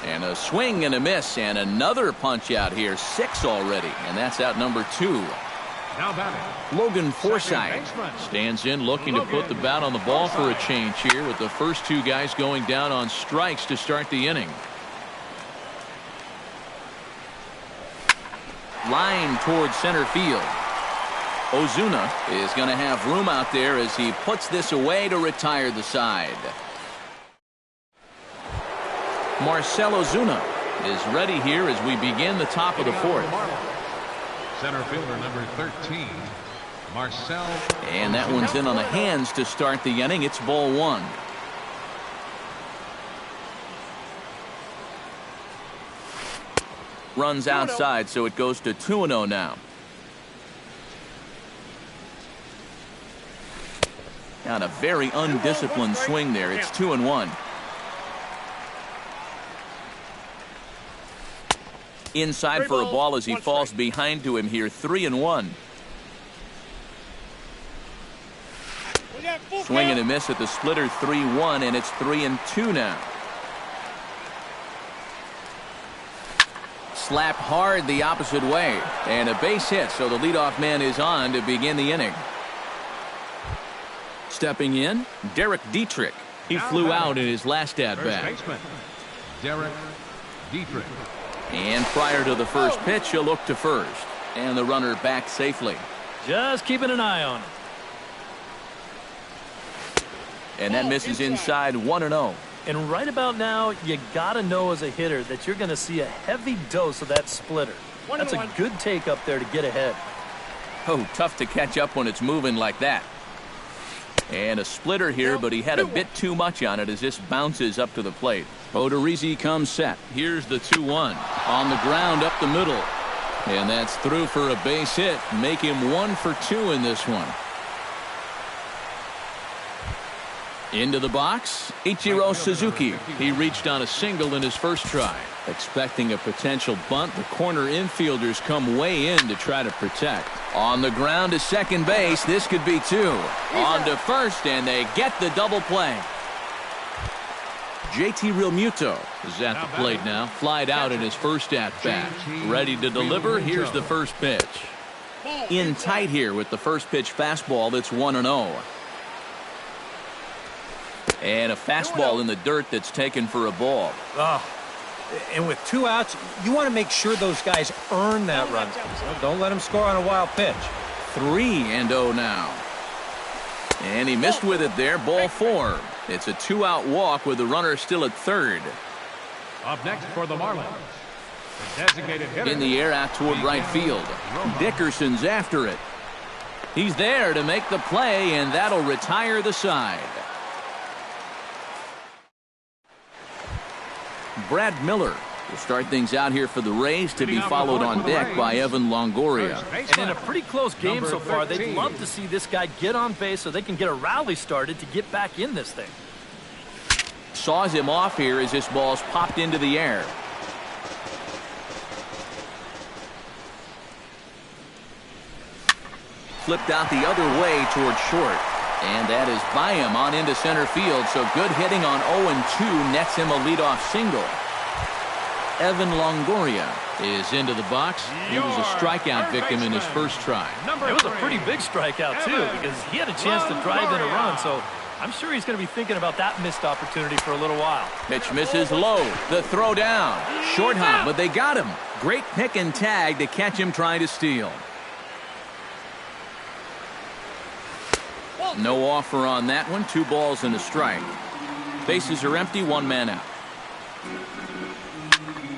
And a swing and a miss, and another punch out here, 6 already, and that's out number 2. Now batting, Logan Forsythe stands in looking to put the bat on the ball for a change here, with the first 2 guys going down on strikes to start the inning. Line towards center field. Ozuna is going to have room out there as he puts this away to retire the side. Marcell Ozuna is ready here as we begin the top of the 4th. Center fielder number 13, Marcell. And that one's in on the hands to start the inning. It's ball 1. Runs outside, so it goes to 2-0 now. Got a very undisciplined swing there. It's 2-1. Inside for a ball as he falls behind to him here. 3-1. Swing and a miss at the splitter. 3-1, and it's 3-2 now. Slapped hard the opposite way, and a base hit, so the leadoff man is on to begin the inning. Stepping in, Derek Dietrich. He flew out in his last at-bat. Derek Dietrich. And prior to the first pitch, he'll look to first. And the runner back safely. Just keeping an eye on him. And that misses inside, 1-0. And right about now, you got to know as a hitter that you're going to see a heavy dose of that splitter. That's a good take up there to get ahead. Oh, tough to catch up when it's moving like that. And a splitter here, but he had a bit too much on it as this bounces up to the plate. Odorizzi comes set. Here's the 2-1. On the ground up the middle. And that's through for a base hit. Make him 1 for 2 in this one. Into the box, Ichiro Suzuki. He reached on a single in his first try. Expecting a potential bunt, the corner infielders come way in to try to protect. On the ground to second base, this could be 2. On to first, and they get the double play. JT Realmuto is at the plate now. Flied out in his first at-bat. Ready to deliver. Here's the first pitch. In tight here with the first pitch fastball. That's 1-0. And a fastball in the dirt that's taken for a ball. And with 2 outs, you want to make sure those guys earn that run. Don't let them score on a wild pitch. 3-0 now. And he missed with it there. Ball 4. It's a 2-out walk with the runner still at third. Up next for the Marlins, the designated hitter. In the air out toward right field. Dickerson's after it. He's there to make the play, and that'll retire the side. Brad Miller will start things out here for the Rays, to be followed on deck by Evan Longoria. And in a pretty close game so far, they'd love to see this guy get on base so they can get a rally started to get back in this thing. Saws him off here as this ball's popped into the air. Flipped out the other way toward short. And that is by him on into center field. So good hitting on 0-2 nets him a leadoff single. Evan Longoria is into the box. He was a strikeout victim in his first try. It was a pretty big strikeout, too, because he had a chance to drive in a run. So I'm sure he's going to be thinking about that missed opportunity for a little while. Pitch misses low. The throw down. Short hop, but they got him. Great pick and tag to catch him trying to steal. No offer on that one. 2 balls and a strike. Bases are empty. 1 man out.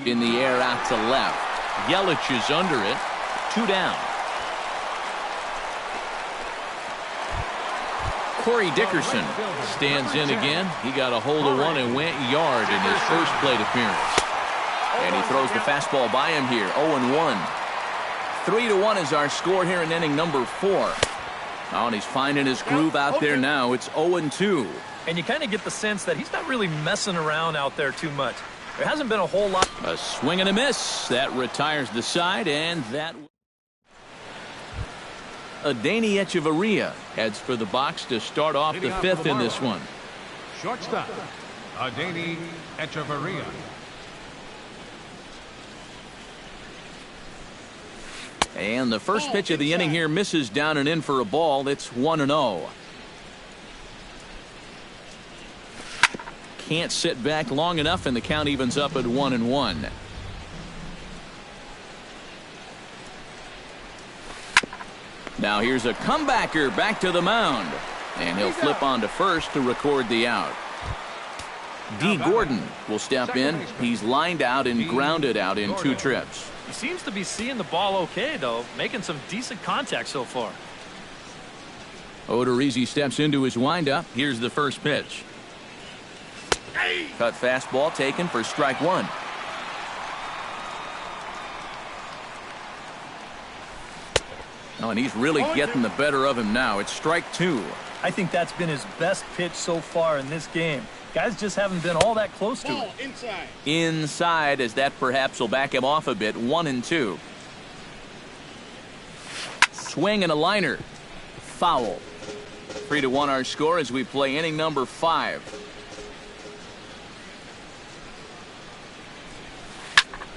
In the air out to left. Yelich is under it. 2 down. Corey Dickerson stands in again. He got a hold of one and went yard in his first plate appearance. And he throws the fastball by him here. 0-1. 3-1 is our score here in inning number 4. Oh, and he's finding his groove out there now. It's 0-2. And you kind of get the sense that he's not really messing around out there too much. There hasn't been a whole lot. A swing and a miss. That retires the side, and that... Adeiny Echeverria heads for the box to start off the fifth in this one. Shortstop, Adeiny Echeverria. And the first pitch of the inning here misses down and in for a ball. It's 1-0. Can't sit back long enough, and the count evens up at 1-1. Now here's a comebacker back to the mound, and he'll flip on to first to record the out. D. Gordon will step in. He's lined out and grounded out in 2 trips. He seems to be seeing the ball okay, though, making some decent contact so far. Odorizzi steps into his windup. Here's the first pitch. Cut fastball taken for strike 1. Oh, and he's really getting the better of him now. It's strike 2. I think that's been his best pitch so far in this game. Guys just haven't been all that close to it. Inside, as that perhaps will back him off a bit. 1-2. Swing and a liner. Foul. 3-1 our score as we play inning number 5.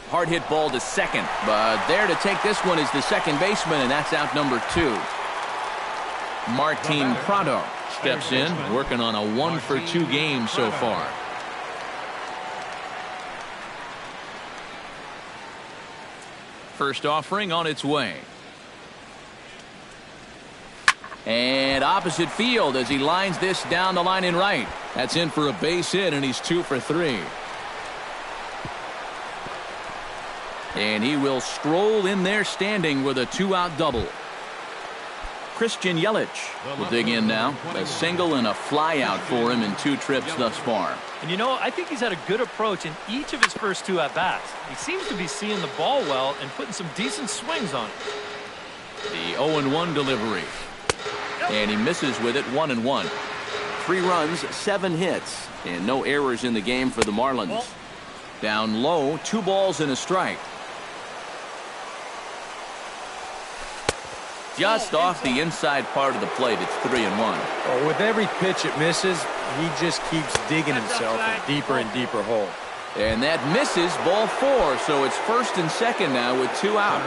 Hard hit ball to second, but there to take this one is the second baseman, and that's out number 2. Martin Prado steps in, working on a 1-for-2 game so far. First offering on its way. And opposite field as he lines this down the line in right. That's in for a base hit, and he's 2 for 3. And he will stroll in there standing with a 2-out double. Christian Yelich will dig in now. A single and a fly out for him in 2 trips thus far. And you know, I think he's had a good approach in each of his first 2 at-bats. He seems to be seeing the ball well and putting some decent swings on it. The 0-1 delivery. And he misses with it. 1-1. 3 runs, 7 hits, and no errors in the game for the Marlins. Down low, 2 balls and a strike. Just off the inside part of the plate. It's 3-1. Oh, with every pitch it misses, he just keeps digging himself a deeper and deeper hole. And that misses, ball 4. So it's first and second now with 2 out.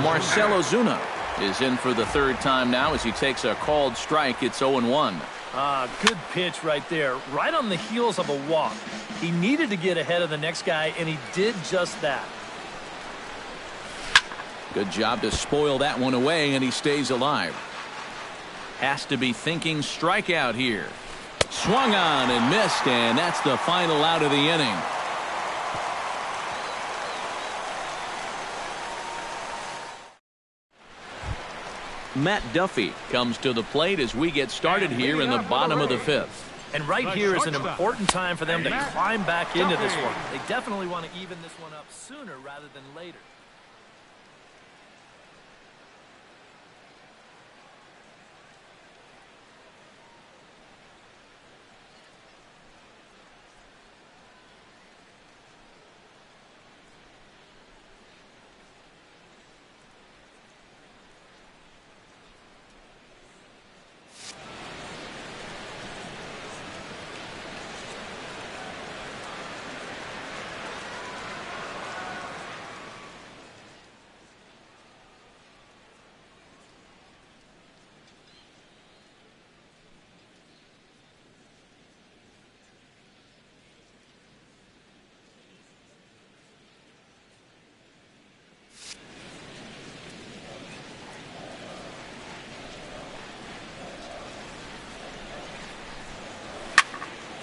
Marcell Ozuna is in for the 3rd time now as he takes a called strike. It's 0-1. Good pitch right there, right on the heels of a walk. He needed to get ahead of the next guy, and he did just that. Good job to spoil that one away, and he stays alive. Has to be thinking strikeout here. Swung on and missed, and that's the final out of the inning. Matt Duffy comes to the plate as we get started here in the bottom of the 5th. And right here is an important time for them to climb back into this one. They definitely want to even this one up sooner rather than later.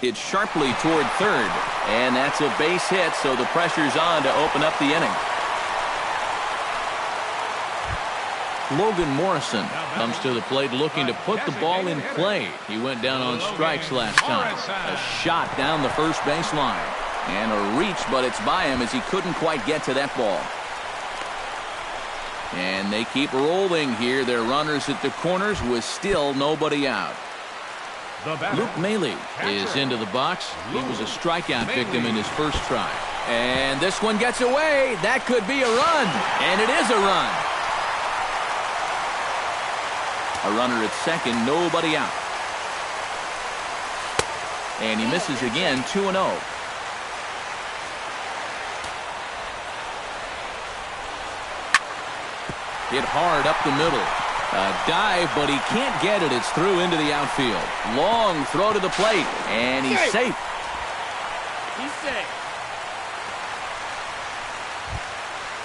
It's sharply toward third, and that's a base hit, so the pressure's on to open up the inning. Logan Morrison comes to the plate looking to put the ball in play. He went down on strikes last time. A shot down the first baseline. And a reach, but it's by him as he couldn't quite get to that ball. And they keep rolling here. Their runners at the corners with still nobody out. Luke Maley is into the box. He was a strikeout victim in his first try. And this one gets away. That could be a run. And it is a run. A runner at second, nobody out. And he misses again, 2-0. Hit hard up the middle. A dive, but he can't get it. It's through into the outfield. Long throw to the plate, and he's safe. He's safe.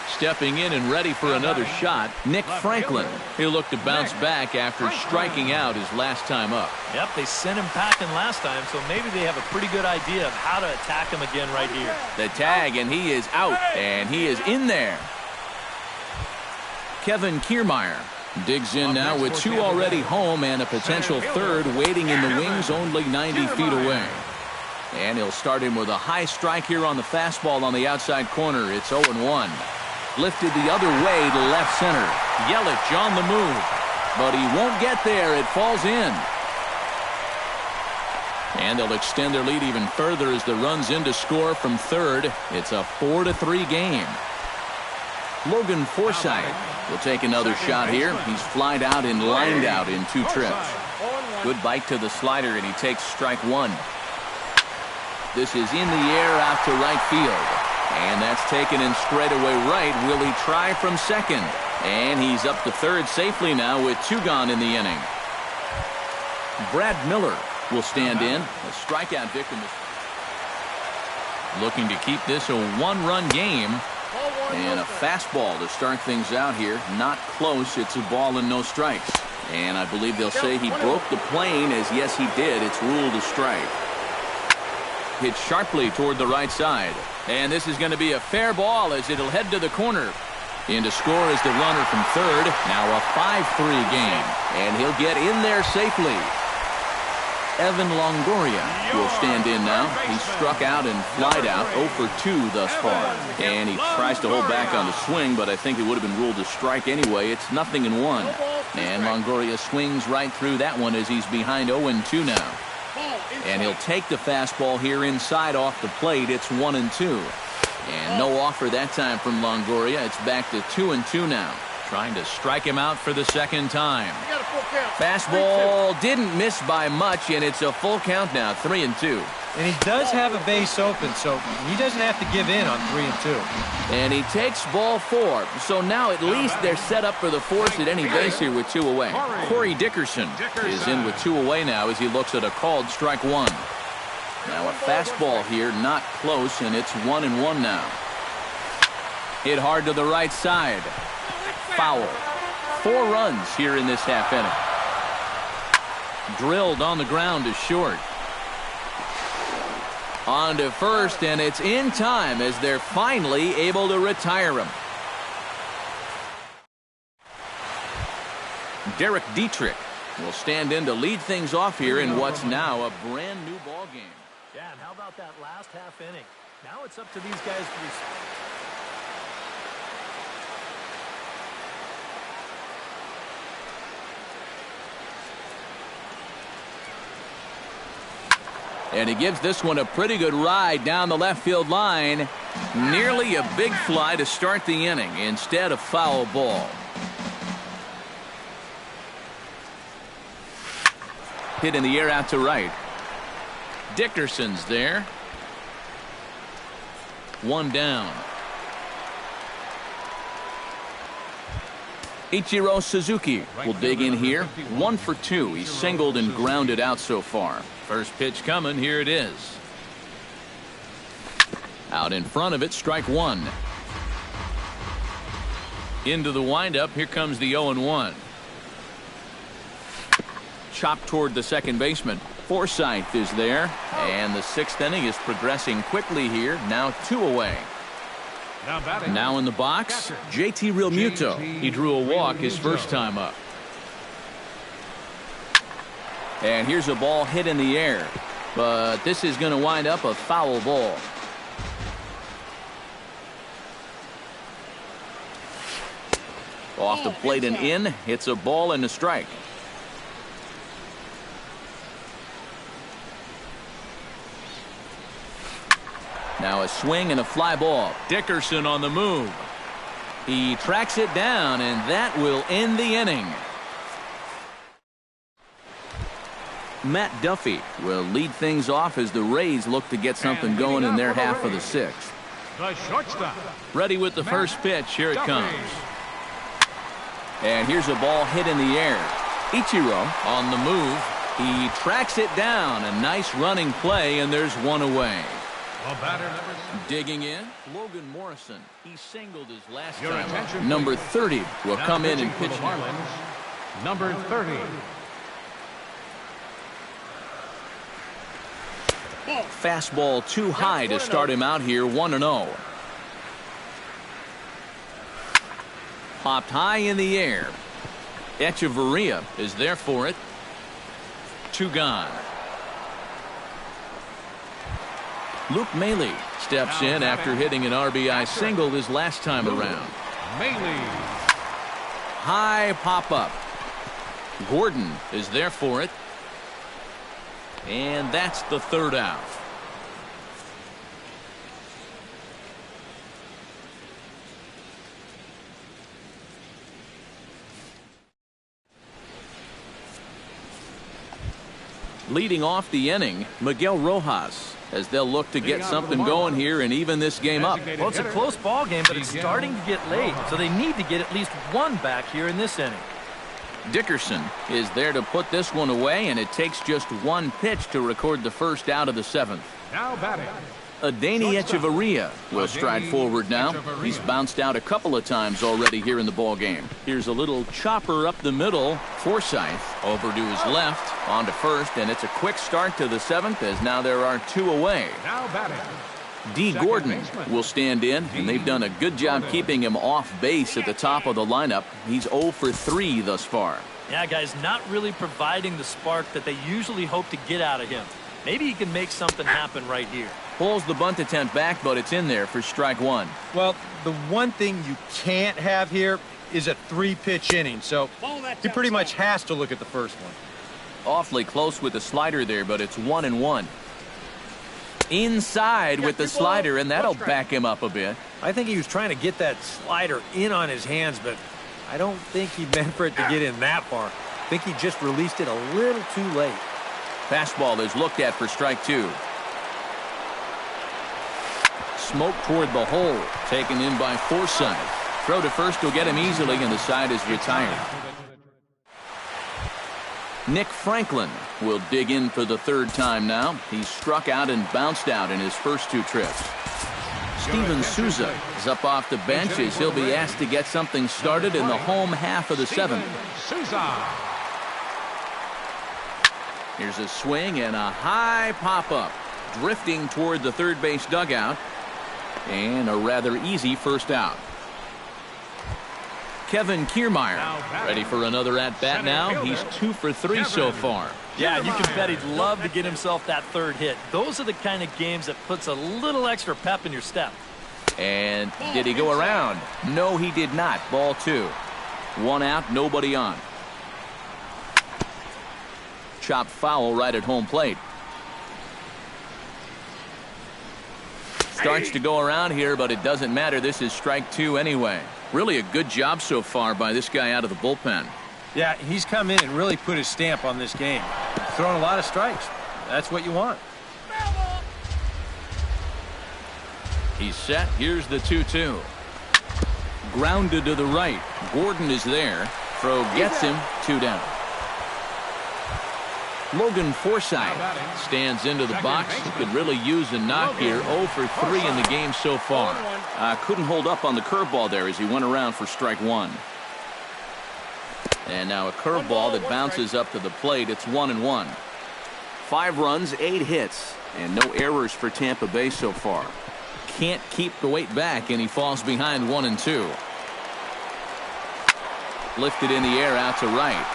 Stepping in and ready for another shot, Nick Franklin. He'll look to bounce back after striking out his last time up. Yep, they sent him packing last time, so maybe they have a pretty good idea of how to attack him again right here. The tag, and he is out, and he is in there. Kevin Kiermaier digs in now with two already home and a potential third waiting in the wings only 90 feet away. And he'll start him with a high strike here on the fastball on the outside corner. It's 0-1. Lifted the other way to left center. Yelich on the move. But he won't get there. It falls in. And they'll extend their lead even further as the runs in to score from third. It's a 4-3 game. Logan Forsythe will take another shot here. He's flied out and lined out in 2 trips. Good bite to the slider, and he takes strike 1. This is in the air out to right field. And that's taken in straightaway right. Will he try from second? And he's up to third safely now with 2 gone in the inning. Brad Miller will stand in. A strikeout victim. Looking to keep this a 1-run game. And a fastball to start things out here. Not close. It's a ball and no strikes. And I believe they'll say he broke the plane, as yes he did. It's ruled a strike. Hit sharply toward the right side. And this is going to be a fair ball as it'll head to the corner. In to score is the runner from third. Now a 5-3 game. And he'll get in there safely. Evan Longoria will stand in now. He struck out and flied out 0 for 2 thus far. And he tries to hold back on the swing, but I think it would have been ruled a strike anyway. It's 0-1. And Longoria swings right through that one as he's behind 0-2 now. And he'll take the fastball here inside off the plate. It's 1-2. And no offer that time from Longoria. It's back to 2-2 now. Trying to strike him out for the second time. Fastball didn't miss by much, and it's a full count now, 3-2. And he does have a base open, so he doesn't have to give in on 3-2. And he takes ball 4. So now at least they're set up for the force at any base here with 2 away. Corey Dickerson is in with 2 away now as he looks at a called strike 1. Now a fastball here, not close, and it's 1-1 now. Hit hard to the right side. Foul. 4 runs here in this half inning. Drilled on the ground is short. On to first, and it's in time as they're finally able to retire him. Derek Dietrich will stand in to lead things off here in what's now a brand new ball game. Yeah, and how about that last half inning? Now it's up to these guys to respond. And he gives this one a pretty good ride down the left field line. Nearly a big fly to start the inning instead of foul ball. Hit in the air out to right. Dickerson's there. 1 down. Ichiro Suzuki will dig in here. 1 for 2. He's singled and grounded out so far. First pitch coming. Here it is. Out in front of it, strike 1. Into the windup. Here comes the 0-1. Chopped toward the second baseman. Forsythe is there. And the 6th inning is progressing quickly here. Now 2 away. Now in the box, JT Realmuto. He drew a walk his first time up. And here's a ball hit in the air. But this is going to wind up a foul ball. Off the plate and in. It's a ball and a strike. Now a swing and a fly ball. Dickerson on the move. He tracks it down, and that will end the inning. Matt Duffy will lead things off as the Rays look to get something going in their half of the sixth. The shortstop. Ready with the first pitch. Here it comes. And here's a ball hit in the air. Ichiro on the move. He tracks it down. A nice running play, and there's one away. Digging in, Logan Morrison. He singled his last time. Number 30 will come in and pitch. Number 30. Fastball too high to start him out here, 1-0. Popped high in the air. Echeverria is there for it. 2 gone. Luke Maile steps in after hitting an RBI single his last time around. High pop-up. Gordon is there for it. And that's the 3rd out. Leading off the inning, Miguel Rojas, as they'll look to get something going here and even this game up. Well, it's a close ball game, but it's starting to get late, so they need to get at least one back here in this inning. Dickerson is there to put this one away, and it takes just one pitch to record the first out of the 7th. Now batting. Adeiny Echeverria will stride forward now. He's bounced out a couple of times already here in the ball game. Here's a little chopper up the middle. Forsythe over to his left, on to first, and it's a quick start to the 7th as now there are 2 away. Now batting. D. Gordon will stand in, and they've done a good job keeping him off base at the top of the lineup. He's 0 for 3 thus far. Yeah, guys, not really providing the spark that they usually hope to get out of him. Maybe he can make something happen right here. Pulls the bunt attempt back, but it's in there for strike 1. Well, the one thing you can't have here is a 3-pitch inning, so he pretty much has to look at the first one. Awfully close with the slider there, but it's 1-1. Inside with the slider, and that'll back him up a bit. I think he was trying to get that slider in on his hands, but I don't think he meant for it to get in that far. I think he just released it a little too late. Fastball is looked at for strike 2. Smoke toward the hole, taken in by Forsythe. Throw to first will get him easily, and the side is retired. Nick Franklin will dig in for the 3rd time now. He's struck out and bounced out in his first 2 trips. Steven Souza is up off the bench as he'll be asked to get something started in the home half of the 7th. Here's a swing and a high pop-up, drifting toward the 3rd base dugout, and a rather easy first out. Kevin Kiermaier ready for another at-bat now. He's 2 for 3 so far. Yeah, you can bet he'd love to get himself that 3rd hit. Those are the kind of games that puts a little extra pep in your step. And did he go around? No, he did not. Ball 2. 1 out, nobody on. Chopped foul right at home plate. Starts to go around here, but it doesn't matter. This is strike 2 anyway. Really a good job so far by this guy out of the bullpen. Yeah, he's come in and really put his stamp on this game. Thrown a lot of strikes. That's what you want. He's set. Here's the 2-2. Grounded to the right. Gordon is there. Throw gets him. 2 down. Logan Forsythe stands into the box. He could really use a knock here. 0 for 3 in the game so far. Couldn't hold up on the curveball there as he went around for strike 1. And now a curveball that bounces up to the plate. It's 1-1. 5 runs, 8 hits, and no errors for Tampa Bay so far. Can't keep the weight back, and he falls behind 1-2. Lifted in the air out to right.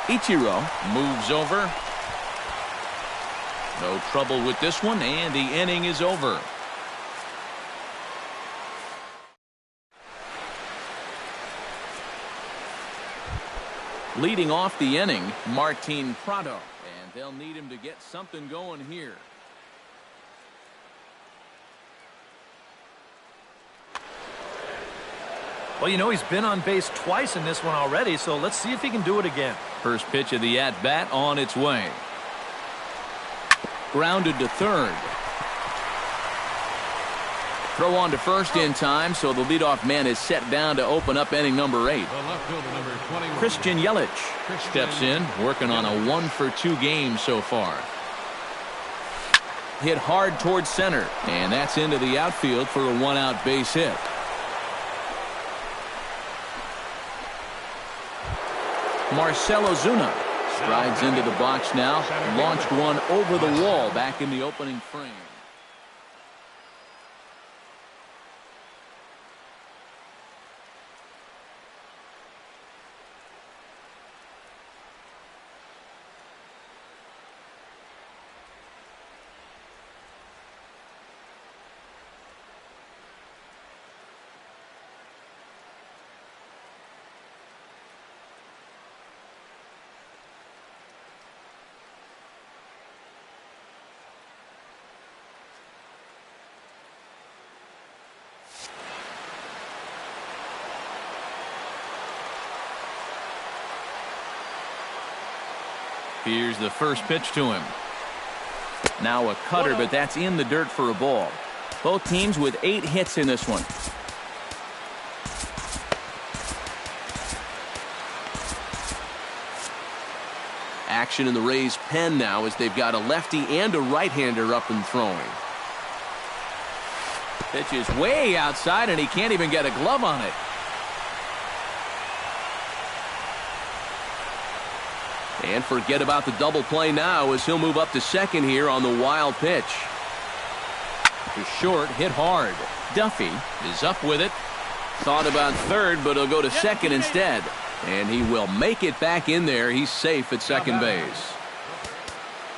Ichiro moves over. No trouble with this one, and the inning is over. Leading off the inning, Martin Prado. And they'll need him to get something going here. Well, you know, he's been on base twice in this one already, so let's see if he can do it again. First pitch of the at-bat on its way. Grounded to third. Throw on to first in time, so the leadoff man is set down to open up inning number 8. Christian Yelich steps in, working on a 1-for-2 game so far. Hit hard towards center, and that's into the outfield for a 1-out base hit. Marcell Ozuna strides into the box now, launched one over the wall back in the opening frame. Here's the first pitch to him. Now a cutter, but that's in the dirt for a ball. Both teams with 8 hits in this one. Action in the Rays' pen now as they've got a lefty and a right-hander up and throwing. Pitch is way outside, and he can't even get a glove on it. And forget about the double play now as he'll move up to second here on the wild pitch. To short, hit hard. Duffy is up with it. Thought about third, but he'll go to second instead. And he will make it back in there. He's safe at second base.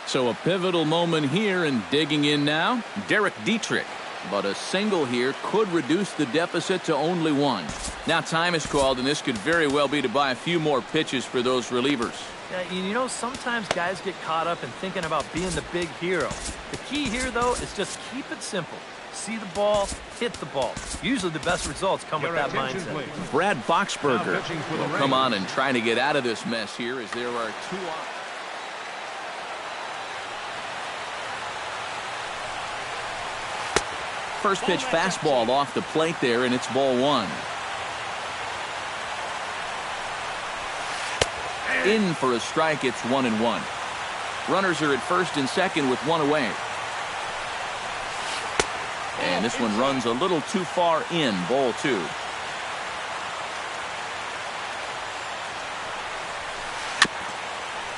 So a pivotal moment here, and digging in now, Derek Dietrich. But a single here could reduce the deficit to only 1. Now time is called, and this could very well be to buy a few more pitches for those relievers. Yeah, you know, sometimes guys get caught up in thinking about being the big hero. The key here, though, is just keep it simple. See the ball, hit the ball. Usually the best results come with that mindset. Please. Brad Boxberger will come on and try to get out of this mess here as there are 2 outs. First pitch fastball off the plate there, and it's ball 1. In for a strike, it's 1-1. Runners are at first and second with 1 away. And this one runs a little too far in, ball 2.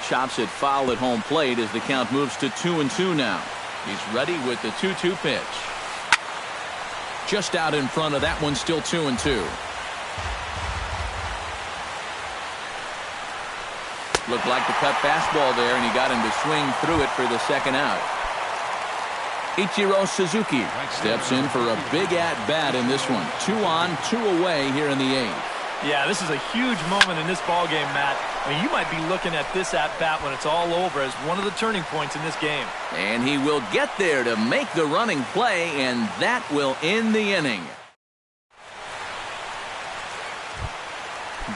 Chops it foul at home plate as the count moves to 2-2 now. He's ready with the 2-2 pitch. Just out in front of that one, still 2-2. Looked like the cut fastball there, and he got him to swing through it for the second out. Ichiro Suzuki steps in for a big at-bat in this one. 2 on, 2 away here in the 8th. Yeah, this is a huge moment in this ball game, Matt. I mean, you might be looking at this at-bat when it's all over as one of the turning points in this game. And he will get there to make the running play, and that will end the inning.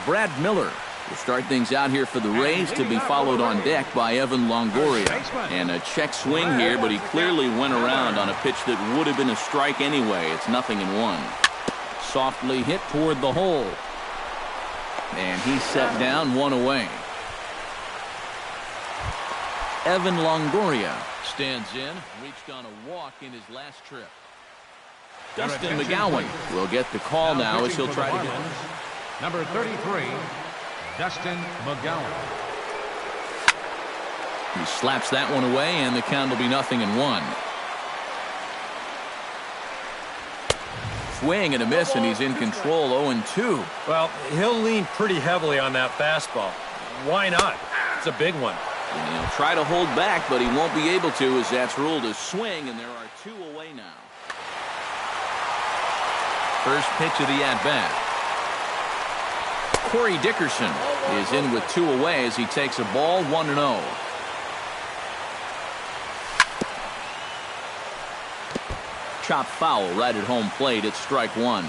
Brad Miller will start things out here for the Rays, to be followed on deck by Evan Longoria. And a check swing here, but he clearly went around on a pitch that would have been a strike anyway. It's 0-1. Softly hit toward the hole. And he's set down, 1 away. Evan Longoria stands in, reached on a walk in his last trip. Dustin McGowan will get the call now as he'll try to get number 33, Dustin McGowan. He slaps that one away, and the count will be 0-1. Swing and a miss, and he's in control, 0-2. Well, he'll lean pretty heavily on that fastball. Why not? It's a big one. And he'll try to hold back, but he won't be able to, as that's ruled a swing, and there are 2 away now. First pitch of the at-bat. Corey Dickerson is in with 2 away as he takes a ball 1-0. Chop foul right at home plate. It's strike 1.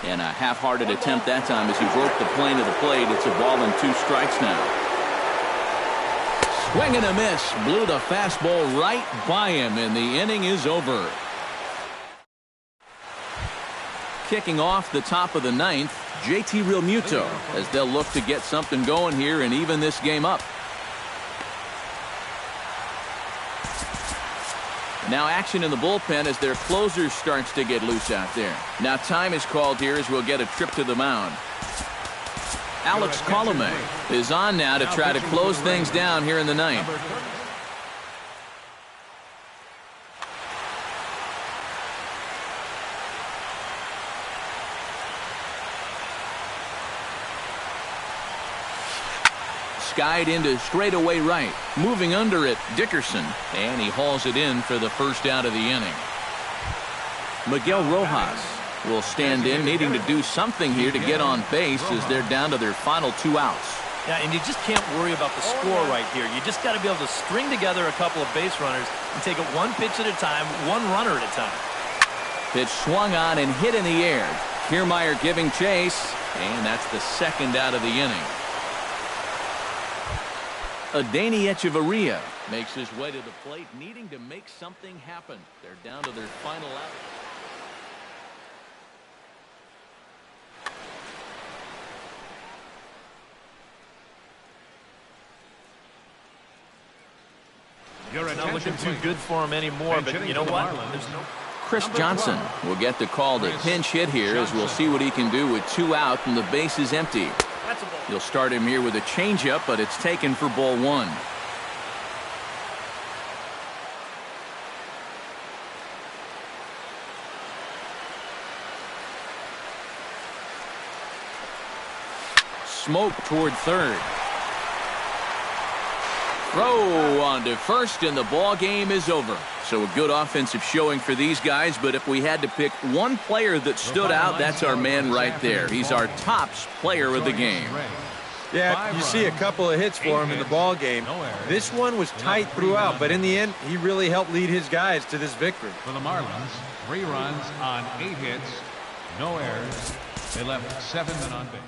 And a half-hearted attempt that time as he broke the plane of the plate. It's a ball and 2 strikes now. Swing and a miss. Blew the fastball right by him, and the inning is over. Kicking off the top of the 9th, JT Realmuto, as they'll look to get something going here and even this game up. Now action in the bullpen as their closer starts to get loose out there. Now time is called here as we'll get a trip to the mound. Alex Colomé is on now to try to close things down here in the 9th. Skied into straightaway right. Moving under it, Dickerson. And he hauls it in for the first out of the inning. Miguel Rojas will stand in, needing to do something here to get on base as they're down to their final 2 outs. Yeah, and you just can't worry about the score right here. You just got to be able to string together a couple of base runners and take it 1 pitch at a time, 1 runner at a time. Pitch swung on and hit in the air. Kiermaier giving chase, and that's the 2nd out of the inning. Adeiny Echeverria makes his way to the plate, needing to make something happen. They're down to their final out. Not looking too good for him anymore, but you know what? There's no... Chris Johnson will get the call to pinch hit here as we'll see what he can do with 2 out and the base is empty. You'll start him here with a changeup, but it's taken for ball 1. Smoke toward 3rd. Throw on to 1st, and the ball game is over. So a good offensive showing for these guys, but if we had to pick one player that stood out, that's our man right there. He's our tops player of the game. Yeah, you see a couple of hits for him in the ball game. This one was tight throughout, but in the end, he really helped lead his guys to this victory. For the Marlins, 3 runs on 8 hits, no errors. They left 7 men on base.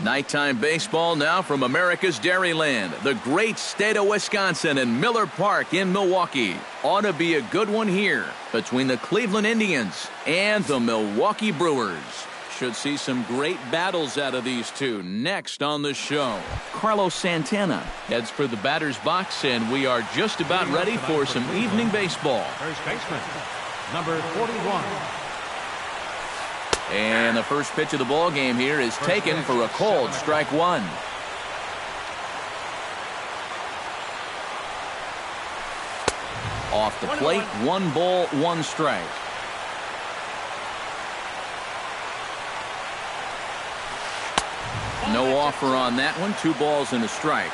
Nighttime baseball now from America's Dairyland, the great state of Wisconsin, and Miller Park in Milwaukee. Ought to be a good one here between the Cleveland Indians and the Milwaukee Brewers. Should see some great battles out of these two next on the show. Carlos Santana heads for the batter's box, and we are just about ready for some evening baseball. First baseman, number 41. And the first pitch of the ball game here is taken for a cold strike one. Off the plate, 1 ball, 1 strike. No offer on that one. 2 balls and a strike.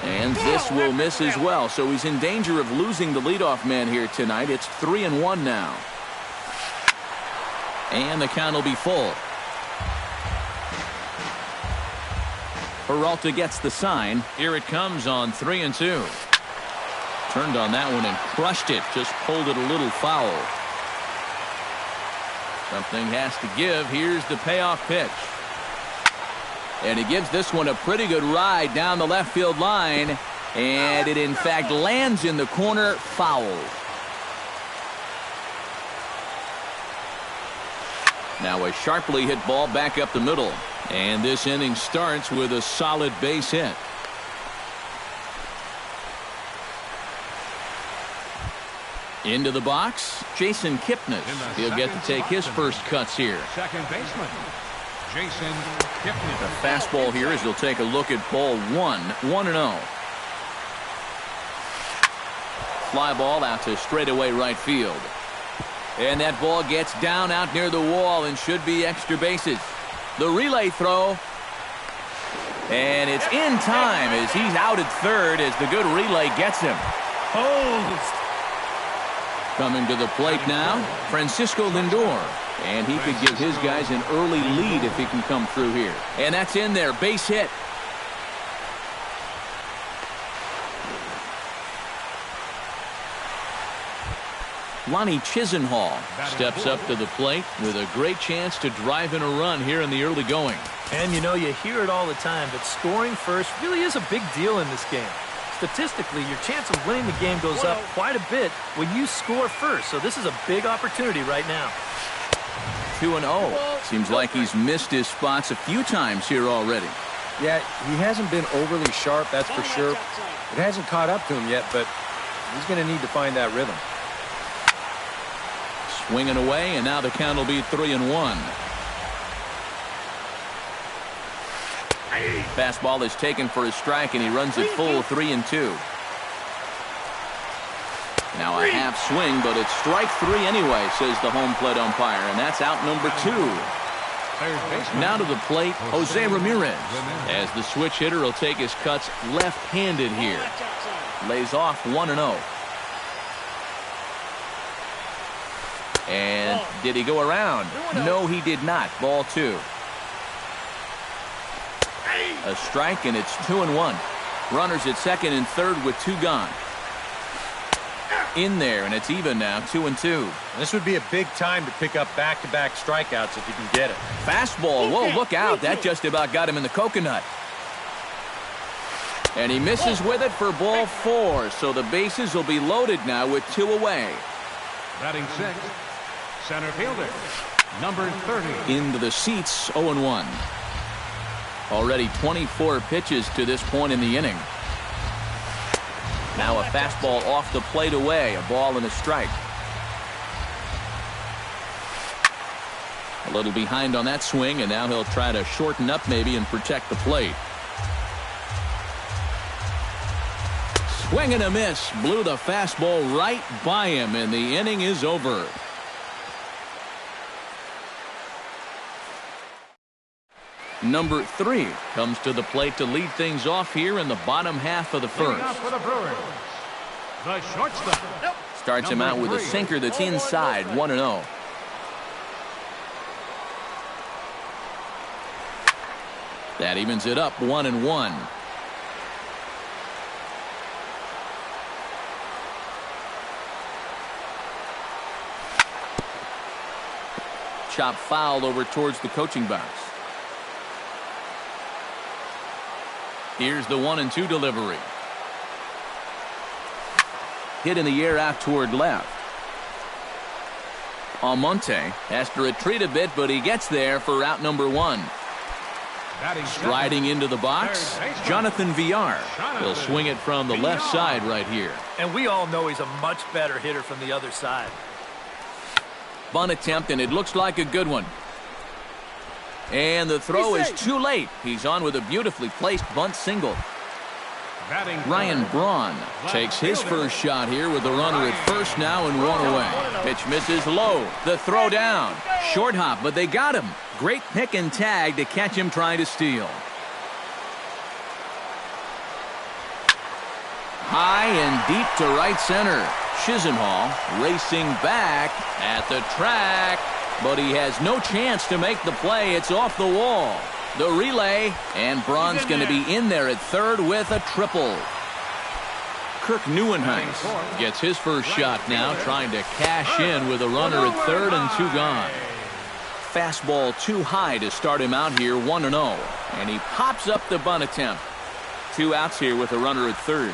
And this will miss as well, so he's in danger of losing the leadoff man here tonight. It's 3-1 now. And the count will be full. Peralta gets the sign. Here it comes on 3-2. Turned on that one and crushed it. Just pulled it a little foul. Something has to give. Here's the payoff pitch. And he gives this one a pretty good ride down the left field line. And it, in fact, lands in the corner, foul. Now a sharply hit ball back up the middle. And this inning starts with a solid base hit. Into the box, Jason Kipnis. He'll get to take his first cuts here. Second baseman, Jason Kipnis. The fastball here as he'll take a look at ball 1, 1-0. Fly ball out to straightaway right field. And that ball gets down out near the wall and should be extra bases. The relay throw. And it's in time as he's out at third as the good relay gets him. Posed. Coming to the plate now, Francisco Lindor. And he could give his guys an early lead if he can come through here. And that's in there, base hit. Lonnie Chisenhall steps up to the plate with a great chance to drive in a run here in the early going. And you know, you hear it all the time, but scoring first really is a big deal in this game. Statistically, your chance of winning the game goes up quite a bit when you score first. So this is a big opportunity right now. 2-0. Seems like he's missed his spots a few times here already. Yeah, he hasn't been overly sharp, that's for sure. It hasn't caught up to him yet, but he's going to need to find that rhythm. Swinging away, and now the count will be 3-1. Fastball is taken for a strike, and he runs it full 3-2. Now a half swing, but it's strike 3 anyway, says the home plate umpire, and that's out number 2. Now to the plate, Jose Ramirez, as the switch hitter will take his cuts left-handed here. Lays off 1-0. And did he go around? No, he did not. Ball 2. A strike, and it's 2-1. Runners at second and third with 2 gone. In there, and it's even now, 2-2. This would be a big time to pick up back-to-back strikeouts if you can get it. Fastball. Whoa, look out. That just about got him in the coconut. And he misses with it for ball 4. So the bases will be loaded now with 2 away. Batting 6th, center fielder, number 30. Into the seats, 0-1. Already 24 pitches to this point in the inning. Now a fastball off the plate away, a ball and a strike. A little behind on that swing, and now he'll try to shorten up maybe and protect the plate. Swing and a miss. Blew the fastball right by him, and the inning is over. Number 3 comes to the plate to lead things off here in the bottom half of the first. For the Brewers, the shortstop. Starts him out with a sinker that's inside, 1-0. That evens it up, 1-1. chop foul over towards the coaching box. Here's the 1-2 delivery. Hit in the air out toward left. Almonte has to retreat a bit, but he gets there for out number 1. Striding into the box, Jonathan Villar will swing it from the left side right here. And we all know he's a much better hitter from the other side. Bunt attempt, and it looks like a good one. And the throw is too late. He's on with a beautifully placed bunt single. Ryan Braun takes his first shot here with the runner at first now and 1 away. Pitch misses low. The throw down. Short hop, but they got him. Great pick and tag to catch him trying to steal. High and deep to right center. Chisenhall racing back at the track, but he has no chance to make the play. It's off the wall. The relay, and Braun's going to be in there at third with a triple. Kirk Neuenhuis gets his first shot now, trying to cash in with a runner at third and 2 gone. Fastball too high to start him out here, 1-0. And he pops up the bunt attempt. 2 outs here with a runner at third.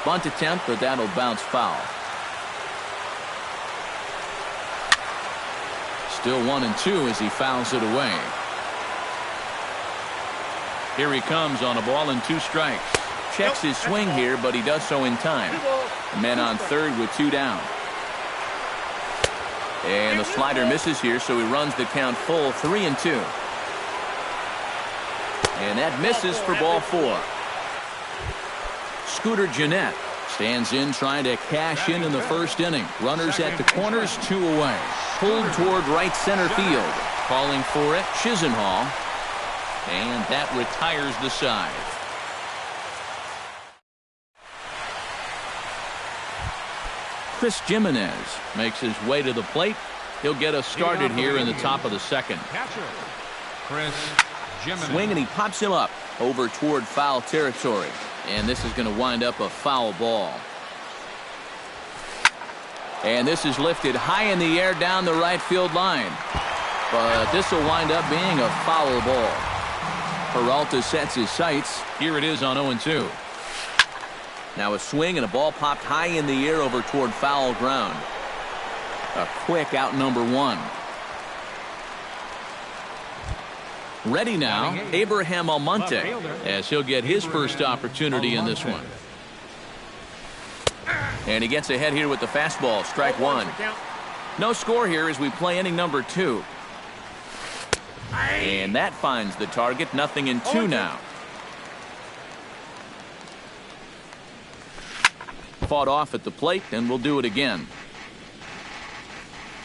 Bunt attempt, but that'll bounce foul. Still 1-2 as he fouls it away. Here he comes on a ball and 2 strikes. Checks his swing here, but he does so in time. Men on third with 2 down. And the slider misses here, so he runs the count full, 3-2. And that misses for ball 4. Scooter Gennett stands in trying to cash in the first inning. Runners at the corners, 2 away. Pulled toward right center field. Calling for it, Chisenhall. And that retires the side. Chris Jimenez makes his way to the plate. He'll get us started here in the top of the second. Chris Jimenez. Swing, and he pops him up over toward foul territory. And this is going to wind up a foul ball. And this is lifted high in the air down the right field line. But this will wind up being a foul ball. Peralta sets his sights. Here it is on 0-2. Now a swing and a ball popped high in the air over toward foul ground. A quick out number 1. Ready now, Abraham Almonte, as he'll get his first opportunity in this one. And he gets ahead here with the fastball, strike 1. No score here as we play inning number 2. And that finds the target, 0-2 now. Fought off at the plate, and we'll do it again.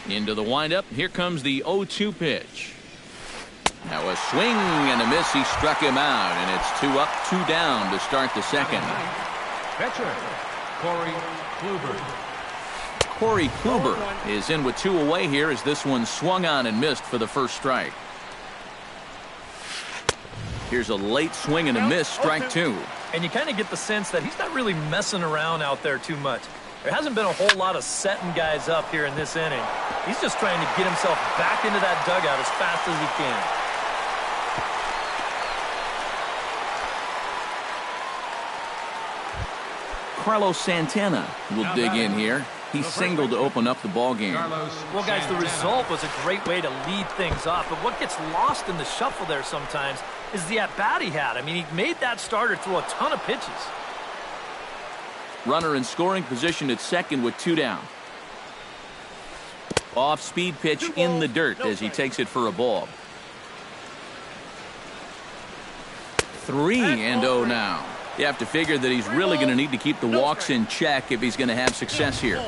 Into the windup, here comes the 0-2 pitch. Now a swing and a miss, he struck him out, and it's 2 up, 2 down to start the second. Catcher, Corey Kluber. Corey Kluber is in with 2 away here as this one swung on and missed for the first strike. Here's a late swing and a miss, strike 2. And you kind of get the sense that he's not really messing around out there too much. There hasn't been a whole lot of setting guys up here in this inning. He's just trying to get himself back into that dugout as fast as he can. Carlos Santana will dig in here. He singled to open up the ball game. Well, guys, the result was a great way to lead things off, but what gets lost in the shuffle there sometimes is the at-bat he had. I mean, he made that starter throw a ton of pitches. Runner in scoring position at second with 2 down. Off-speed pitch in the dirt as he takes it for a ball. 3-0 now. You have to figure that he's really going to need to keep the walks in check if he's going to have success here.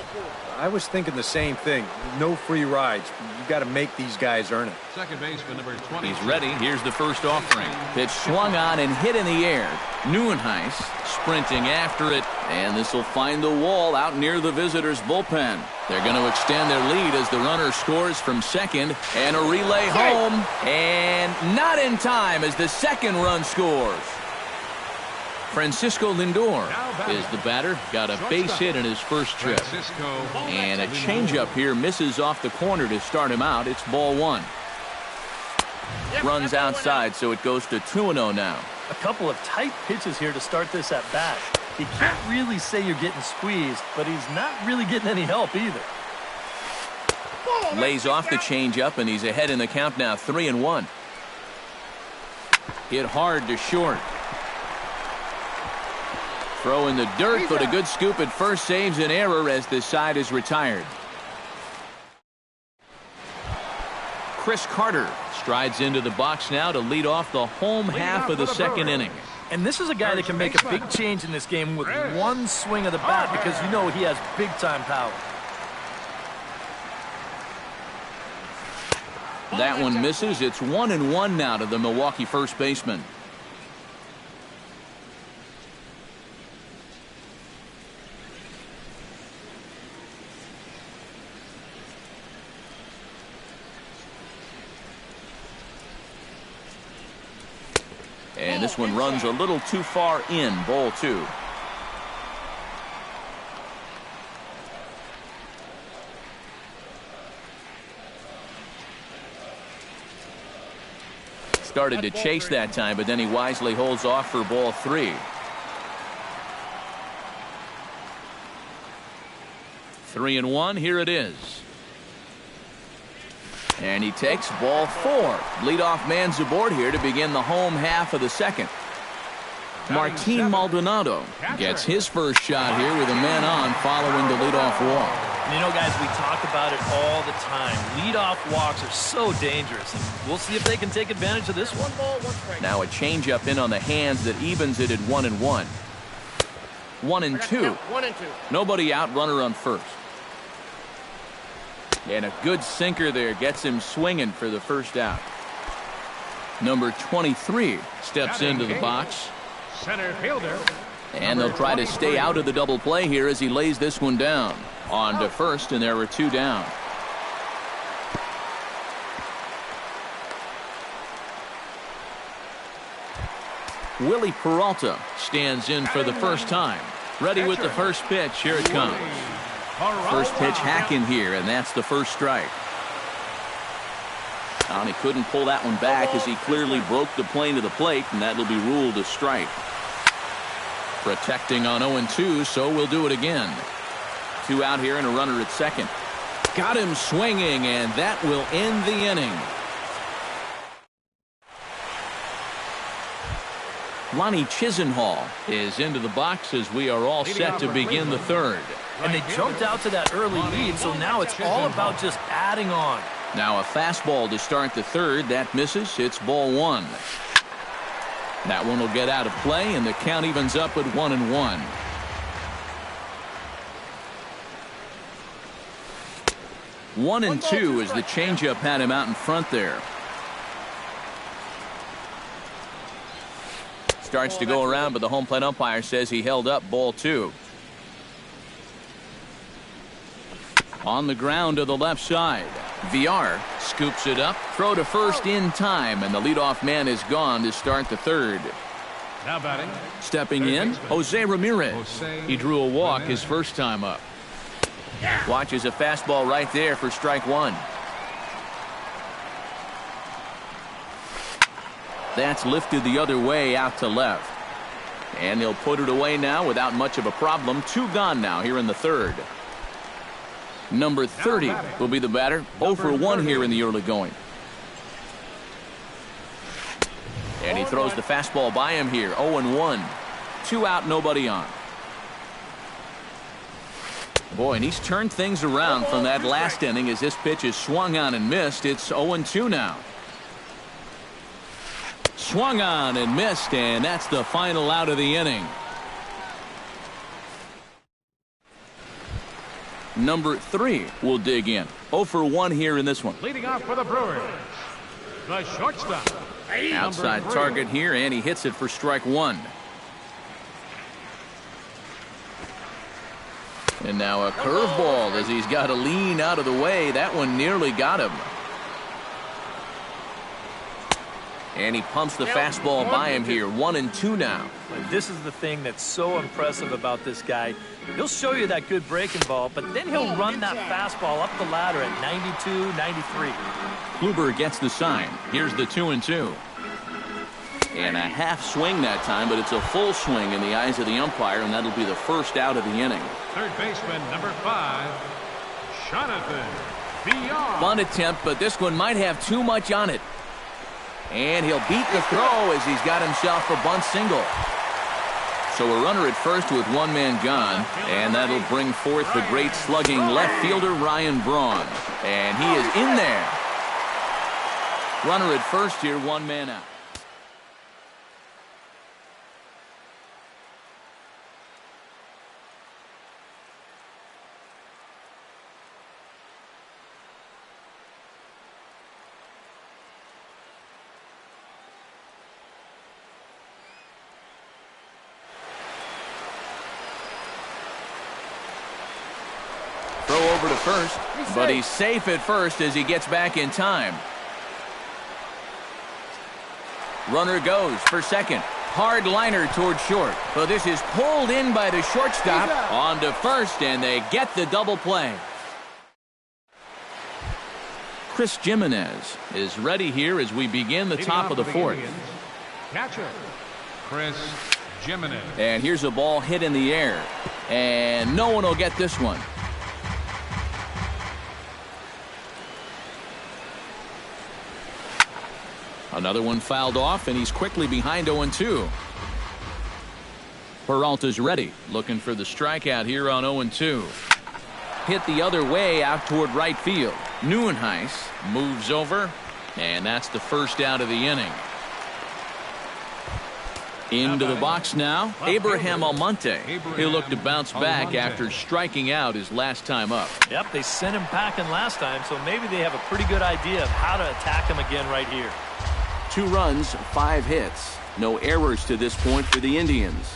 I was thinking the same thing. No free rides. You've got to make these guys earn it. Second baseman number 20. He's ready. Here's the first offering. Pitch swung on and hit in the air. Neuenhuis sprinting after it, and this will find the wall out near the visitors' bullpen. They're going to extend their lead as the runner scores from second, and a relay home, and not in time as the second run scores. Francisco Lindor is the batter. Got a base hit in his first trip. And a changeup here misses off the corner to start him out. It's ball one. Runs outside, so it goes to 2-0 now. A couple of tight pitches here to start this at bat. You can't really say you're getting squeezed, but he's not really getting any help either. Lays off the changeup, and he's ahead in the count now, 3-1. Hit hard to short. Throw in the dirt, but a good scoop at first saves an error as this side is retired. Chris Carter strides into the box now to lead off the home half of the second inning. And this is a guy that can make a big change in this game with one swing of the bat, because you know he has big-time power. That one misses. It's 1-1 now to the Milwaukee first baseman. And this one runs a little too far in, ball two. Started to chase that time, but then he wisely holds off for ball three. 3-1, here it is. And he takes ball four. Leadoff man's aboard here to begin the home half of the second. Martin Maldonado gets his first shot here with a man on following the leadoff walk. You know, guys, we talk about it all the time. Leadoff walks are so dangerous, and we'll see if they can take advantage of this one. Now a changeup in on the hands that evens it at 1-1. 1-2. Nobody out, runner on first. And a good sinker there gets him swinging for the first out. Number 23 steps into the box. Center fielder. And they'll try to stay out of the double play here as he lays this one down. On to first, and there are two down. Willie Peralta stands in for the first time. Ready with the first pitch. Here it comes. First pitch hacking here, and that's the first strike. And he couldn't pull that one back as he clearly broke the plane to the plate, and that'll be ruled a strike. Protecting on 0-2, so we'll do it again. Two out here and a runner at second. Got him swinging, and that will end the inning. Lonnie Chisenhall is into the box as we are all set to begin the third. And they jumped out to that early lead, so now it's all about just adding on. Now a fastball to start the third. That misses. It's ball one. That one will get out of play, and the count evens up at 1-1. One and two as the changeup had him out in front there. Starts to go around, but the home plate umpire says he held up ball two. On the ground to the left side. VR scoops it up. Throw to first in time, and the leadoff man is gone to start the third. Now batting. Stepping in, Jose Ramirez. He drew a walk his first time up. Watches a fastball right there for strike one. That's lifted the other way out to left. And they'll put it away now without much of a problem. Two gone now here in the third. Number 30 will be the batter. 0 for 1 here in the early going. And he throws the fastball by him here. 0-1. Two out, nobody on. Boy, and he's turned things around from that last inning as this pitch is swung on and missed. It's 0-2 now. Swung on and missed, and that's the final out of the inning. Number 3 will dig in. 0 for 1 here in this one. Leading off for the Brewers, the shortstop. Outside target here, and he hits it for strike one. And now a curveball as he's got to lean out of the way. That one nearly got him. And he pumps the fastball by him here. 1-2 now. This is the thing that's so impressive about this guy. He'll show you that good breaking ball, but then he'll run that fastball up the ladder at 92, 93. Kluber gets the sign. Here's the 2-2. And a half swing that time, but it's a full swing in the eyes of the umpire, and that'll be the first out of the inning. Third baseman, number 5, Jonathan VR. Bunt attempt, but this one might have too much on it. And he'll beat the throw as he's got himself a bunt single. So a runner at first with one man gone, and that'll bring forth the great slugging left fielder Ryan Braun. And he is in there. Runner at first here, one man out. Over to first, but he's safe at first as he gets back in time. Runner goes for second. Hard liner toward short. But this is pulled in by the shortstop. On to first, and they get the double play. Chris Jimenez is ready here as we begin the top of the fourth. Catcher, Chris Jimenez. And here's a ball hit in the air. And no one will get this one. Another one fouled off, and he's quickly behind 0-2. Peralta's ready, looking for the strikeout here on 0-2. Hit the other way out toward right field. Neuenhuis moves over, and that's the first out of the inning. Into the box now, Abraham Almonte. He'll look to bounce back after striking out his last time up. Yep, they sent him packing last time, so maybe they have a pretty good idea of how to attack him again right here. 2 runs, 5 hits. No errors to this point for the Indians.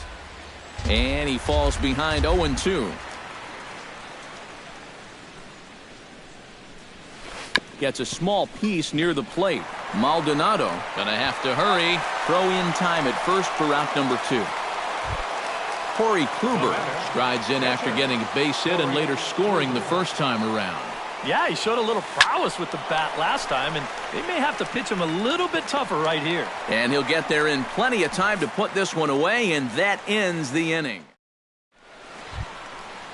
And he falls behind 0-2. Gets a small piece near the plate. Maldonado gonna have to hurry. Throw in time at first for out number 2. Corey Kluber strides in after getting a base hit and later scoring the first time around. Yeah, he showed a little prowess with the bat last time, and they may have to pitch him a little bit tougher right here. And he'll get there in plenty of time to put this one away, and that ends the inning.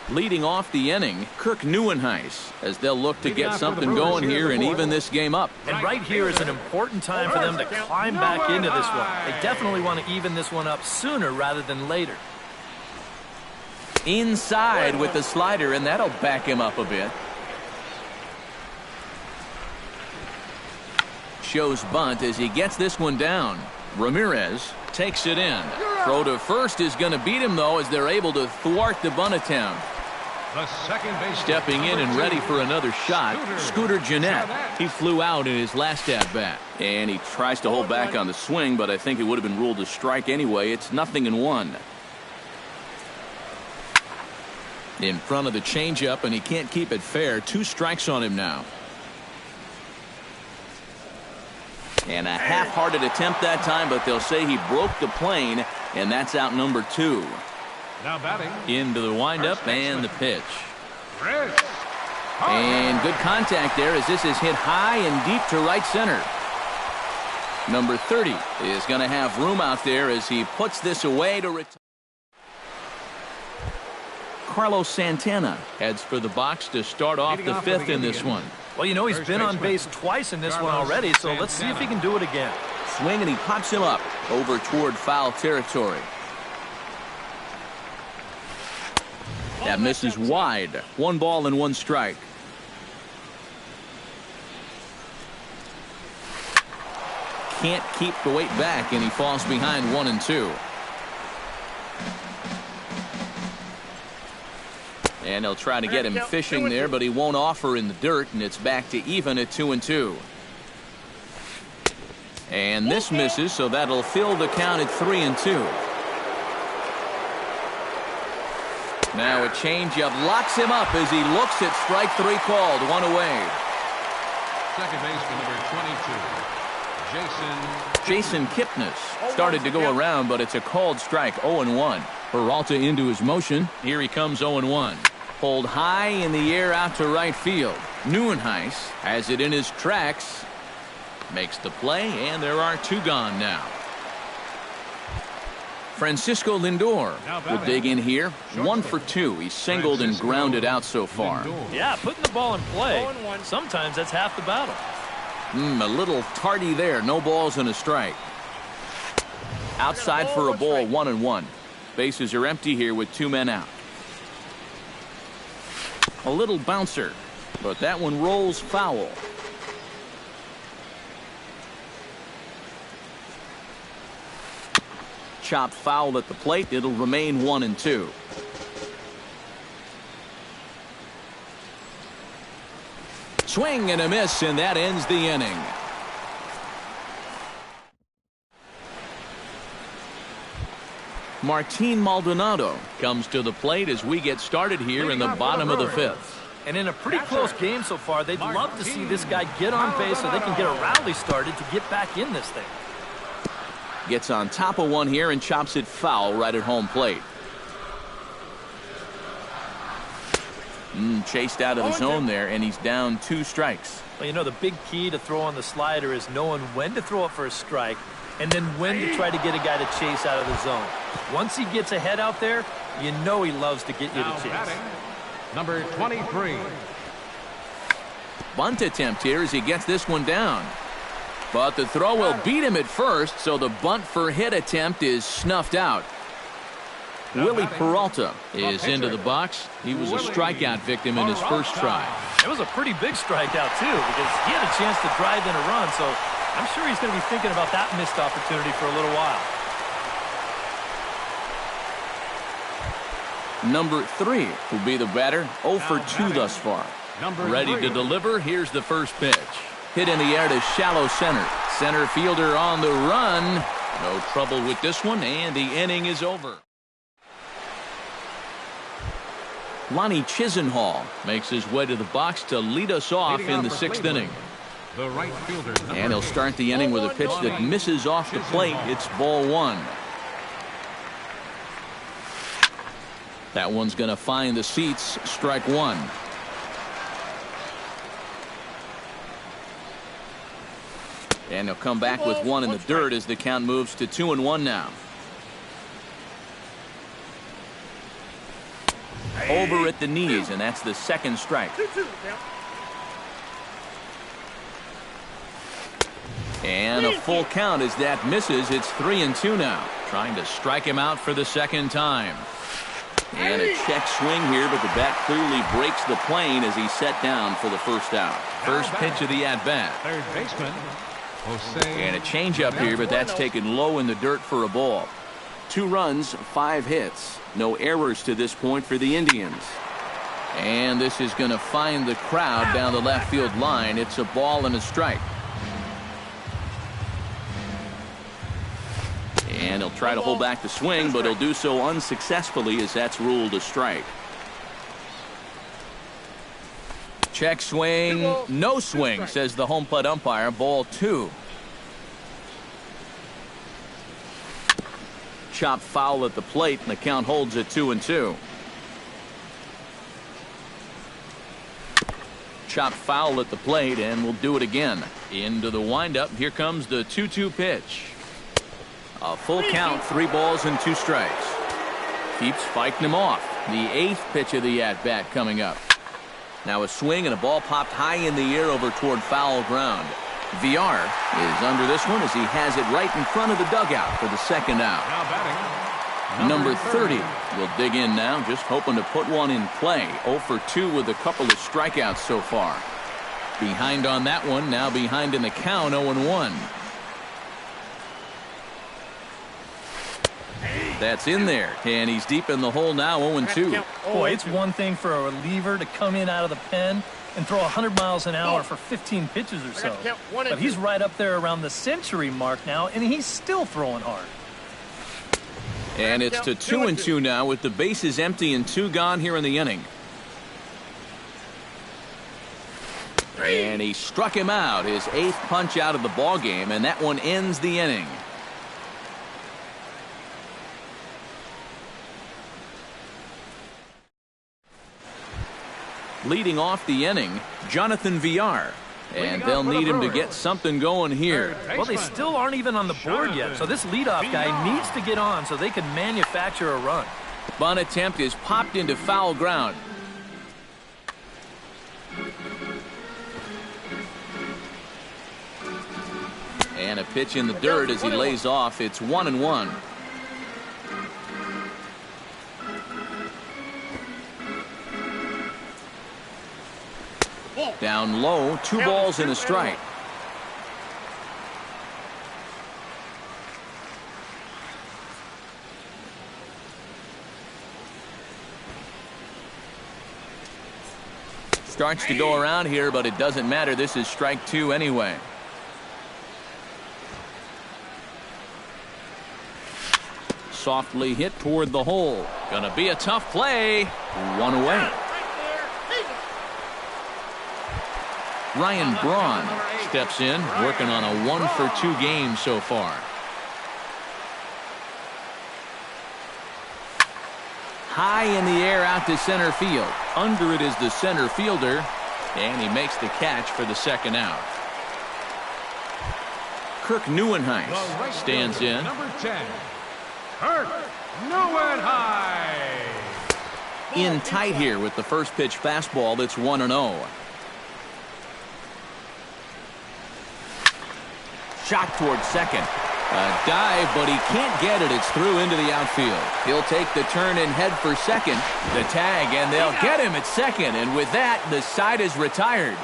Leading off the inning, Kirk Neuenhuis, as they'll look to get something going here and even this game up. And right here is an important time for them to climb back into this one. They definitely want to even this one up sooner rather than later. Inside with the slider, and that'll back him up a bit. Shows bunt as he gets this one down. Ramirez takes it in. Throw to first is going to beat him, though, as they're able to thwart the bunt attempt. The second base stepping in and ready for another shot, Scooter Gennett. He flew out in his last at-bat. And he tries to hold back on the swing, but I think it would have been ruled a strike anyway. It's 0-1. In front of the changeup, and he can't keep it fair. 2 strikes on him now. And a half-hearted attempt that time, but they'll say he broke the plane, and that's out number 2. Now batting. Into the windup and the pitch. And good contact there as this is hit high and deep to right center. Number 30 is going to have room out there as he puts this away to retire. Carlos Santana heads for the box to start off the 5th in this one. Well, you know, he's been on base twice in this one already, so let's see if he can do it again. Swing, and he pops him up over toward foul territory. That misses wide. 1 ball and 1 strike. Can't keep the weight back, and he falls behind 1-2. And he'll try to get him fishing there, but he won't offer in the dirt, and it's back to even at 2-2. And this misses, so that'll fill the count at 3-2. Now a changeup locks him up as he looks at strike 3 called. 1 away. Second baseman number 22, Jason Kipnis started to go around, but it's a called strike, 0-1. Peralta into his motion. Here he comes, 0-1. Pulled high in the air out to right field. Neuenhuis has it in his tracks. Makes the play, and there are 2 gone now. Francisco Lindor will dig in here. 1 for 2. He's singled and grounded out so far. Yeah, putting the ball in play, sometimes that's half the battle. A little tardy there. No balls and a strike. Outside for a ball, 1-1. Bases are empty here with 2 men out. A little bouncer, but that one rolls foul. Chopped foul at the plate. It'll remain 1-2. Swing and a miss, and that ends the inning. Martin Maldonado comes to the plate as we get started here in the bottom of the 5th. And in a pretty close game so far, they'd love to see this guy get on base so they can get a rally started to get back in this thing. Gets on top of one here and chops it foul right at home plate. Chased out of the zone there, and he's down 2 strikes. Well, you know, the big key to throwing the slider is knowing when to throw it for a strike and then when to try to get a guy to chase out of the zone. Once he gets ahead out there, you know he loves to get you to chase. Number 23. Bunt attempt here as he gets this one down. But the throw will beat him at first, so the bunt for hit attempt is snuffed out. Willie Peralta is into the box. He was a strikeout victim in his first try. It was a pretty big strikeout, too, because he had a chance to drive in a run, so I'm sure he's going to be thinking about that missed opportunity for a little while. Number 3 will be the batter, 0 for 2 thus far. Ready to deliver. Here's the first pitch. Hit in the air to shallow center. Center fielder on the run. No trouble with this one, and the inning is over. Lonnie Chisenhall makes his way to the box to lead us off in the 6th inning. The right fielder, and he'll start the inning with a pitch that misses off the plate. It's ball 1. That one's going to find the seats. Strike 1. And he'll come back with 1 in the dirt as the count moves to 2-1 now. Over at the knees, and that's the 2nd strike. And a full count as that misses. It's 3-2 now. Trying to strike him out for the 2nd time. And a check swing here, but the bat clearly breaks the plane as he's set down for the first out. First pitch of the at-bat. Third baseman, Jose. And a changeup here, but that's taken low in the dirt for a ball. 2 runs, 5 hits. No errors to this point for the Indians. And this is going to find the crowd down the left field line. It's a ball and a strike. And he'll try to hold back the swing, but he'll do so unsuccessfully as that's ruled a strike. Check swing, no swing, says the home plate umpire. Ball 2. Chopped foul at the plate, and the count holds at 2-2. Chopped foul at the plate, and we'll do it again. Into the windup. Here comes the 2-2 pitch. A full count, 3 balls and 2 strikes. Keeps fighting him off. The 8th pitch of the at-bat coming up. Now a swing and a ball popped high in the air over toward foul ground. VR is under this one as he has it right in front of the dugout for the 2nd out. Now batting, Number 30 will dig in now, just hoping to put one in play. 0 for 2 with a couple of strikeouts so far. Behind on that one, now behind in the count, 0-1. That's in there, and he's deep in the hole now, 0-2. Boy, it's one thing for a reliever to come in out of the pen and throw 100 miles an hour for 15 pitches or so. But he's right up there around the century mark now, and he's still throwing hard. And it's to 2-2 now with the bases empty and 2 gone here in the inning. And he struck him out, his 8th punch out of the ball game, and that one ends the inning. Leading off the inning, Jonathan Villar. And they'll need him to get something going here. Well, they still aren't even on the board yet, so this leadoff guy needs to get on so they can manufacture a run. Bunt attempt is popped into foul ground. And a pitch in the dirt as he lays off. It's 1-1. Down low, 2 balls and a strike. Starts to go around here, but it doesn't matter. This is strike 2 anyway. Softly hit toward the hole. Gonna be a tough play. 1 away. Ryan Braun steps in, working on a 1-for-2 game so far. High in the air out to center field. Under it is the center fielder, and he makes the catch for the 2nd out. Kirk Neuenhuis stands in. Number 10, Kirk Neuenhuis. In tight here with the first pitch fastball that's 1-0. Shot towards second. A dive, but he can't get it. It's through into the outfield. He'll take the turn and head for second. The tag, and they'll get him at second. And with that, the side is retired.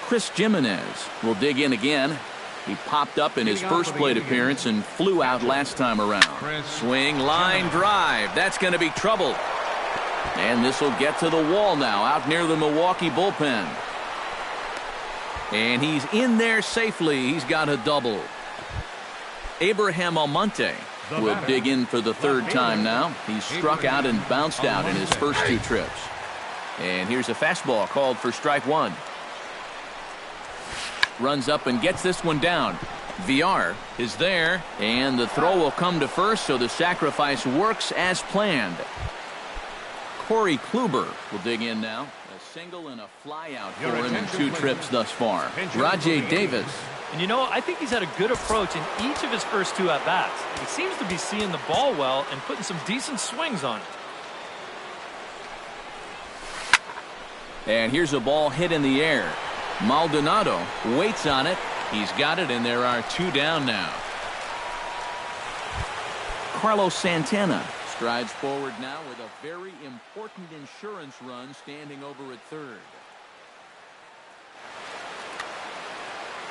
Chris Jimenez will dig in again. He popped up in his first plate appearance and flew out last time around. Swing, line, drive. That's going to be trouble. And this will get to the wall now, out near the Milwaukee bullpen. And he's in there safely. He's got a double. Abraham Almonte will dig in for the 3rd time now. He's struck out and bounced out in his first 2 trips. And here's a fastball called for strike 1. Runs up and gets this one down. Villar is there, and the throw will come to first, so the sacrifice works as planned. Corey Kluber will dig in now. A single and a fly out for him in 2 trips thus far. Rajay Davis. And you know, I think he's had a good approach in each of his first 2 at-bats. He seems to be seeing the ball well and putting some decent swings on it. And here's a ball hit in the air. Maldonado waits on it. He's got it, and there are 2 down now. Carlos Santana strides forward now with a very important insurance run standing over at 3rd.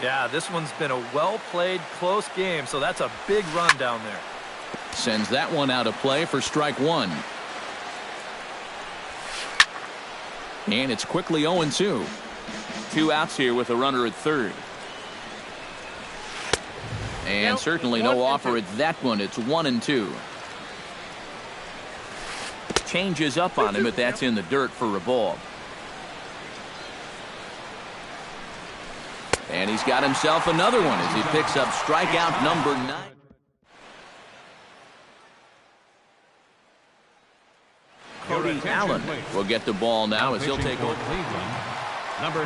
Yeah, this one's been a well-played, close game, so that's a big run down there. Sends that one out of play for strike 1. And it's quickly 0-2. 2 outs here with a runner at 3rd. And certainly no offer at that one. It's 1-2. Changes up on him, but that's in the dirt for a ball. And he's got himself another one as he picks up strikeout number 9. Cody Allen will get the ball now as he'll take over.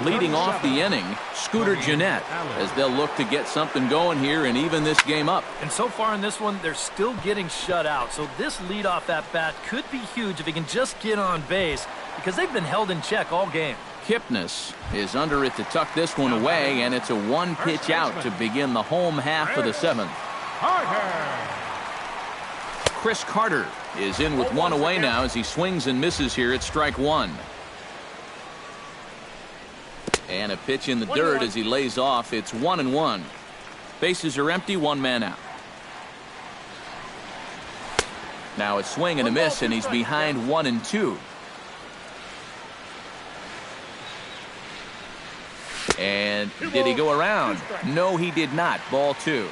Leading off the inning, Scooter Gennett, as they'll look to get something going here and even this game up. And so far in this one, they're still getting shut out. So this leadoff at-bat could be huge if he can just get on base, because they've been held in check all game. Kipnis is under it to tuck this one away, and it's a 1-pitch out to begin the home half of the 7th. Chris Carter is in with 1 away now as he swings and misses here at strike 1. And a pitch in the dirt as he lays off. It's 1-1. Bases are empty, 1 man out. Now a swing and a miss, and he's behind 1-2. And did he go around? No, he did not. Ball 2.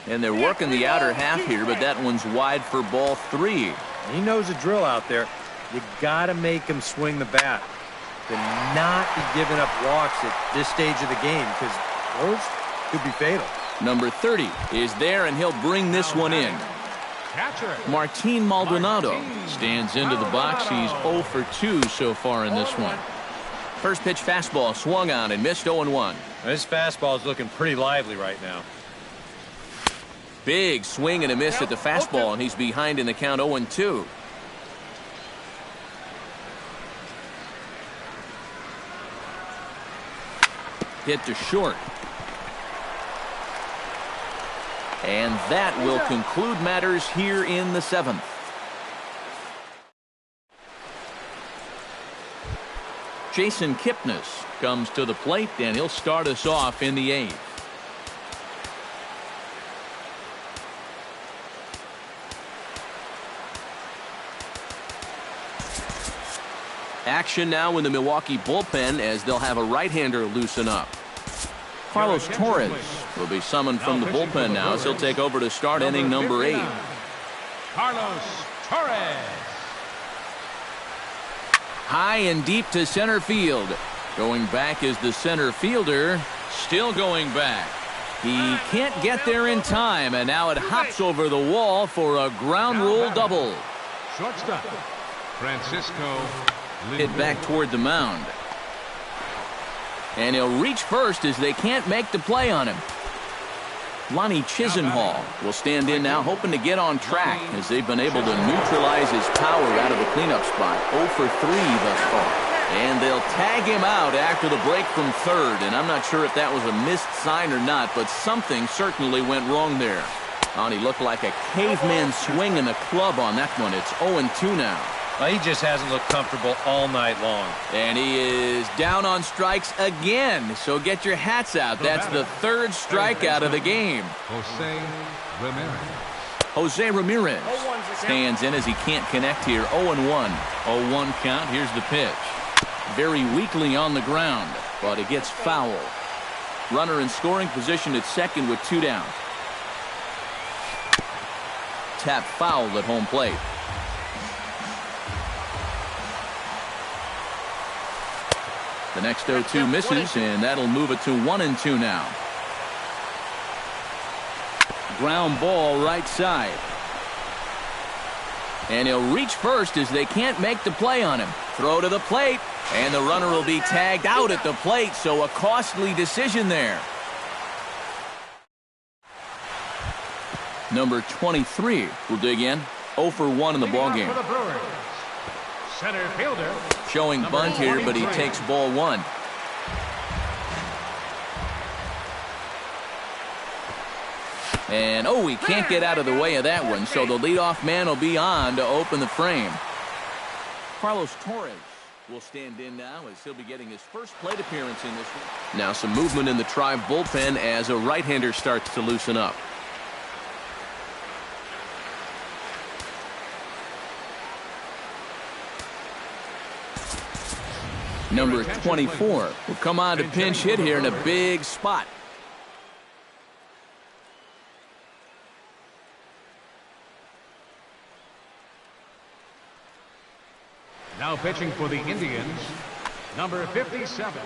And they're working the outer half here, but that one's wide for ball 3. He knows the drill out there. You got to make him swing the bat. To not be giving up walks at this stage of the game, because those could be fatal. Number 30 is there, and he'll bring this one in. Martin Maldonado stands into the box. He's 0 for 2 so far in this one. First pitch fastball swung on and missed 0-1. This fastball is looking pretty lively right now. Big swing and a miss at the fastball, and he's behind in the count 0-2. Hit to short. And that will conclude matters here in the 7th. Jason Kipnis comes to the plate, and he'll start us off in the 8th. Action now in the Milwaukee bullpen as they'll have a right-hander loosen up. Carlos Torres will be summoned from the bullpen now as he'll take over to start inning number 8. Carlos Torres. High and deep to center field. Going back is the center fielder. Still going back. He can't get there in time, and now it hops over the wall for a ground rule double. Shortstop Francisco. Hit back toward the mound. And he'll reach first as they can't make the play on him. Lonnie Chisenhall will stand in now, hoping to get on track as they've been able to neutralize his power out of the cleanup spot. 0 for 3 thus far. And they'll tag him out after the break from third. And I'm not sure if that was a missed sign or not, but something certainly went wrong there. Oh, he looked like a caveman swinging the club on that one. It's 0-2 now. Well, he just hasn't looked comfortable all night long. And he is down on strikes again. So get your hats out. That's the 3rd strikeout of the game. Jose Ramirez stands in as he can't connect here. 0-1. 0-1 count. Here's the pitch. Very weakly on the ground, but it gets foul. Runner in scoring position at second with 2 down. Tap foul at home plate. The next 0-2 misses, and that'll move it to 1-2 now. Ground ball right side. And he'll reach first as they can't make the play on him. Throw to the plate, and the runner will be tagged out at the plate, so a costly decision there. Number 23 will dig in. 0 for 1 in the ballgame. Center fielder. Showing bunt here, but he takes ball 1. And, he can't get out of the way of that one, so the leadoff man will be on to open the frame. Carlos Torres will stand in now as he'll be getting his first plate appearance in this one. Now some movement in the Tribe bullpen as a right-hander starts to loosen up. Number 24 will come on to pinch hit here in a big spot. Now pitching for the Indians, number 57.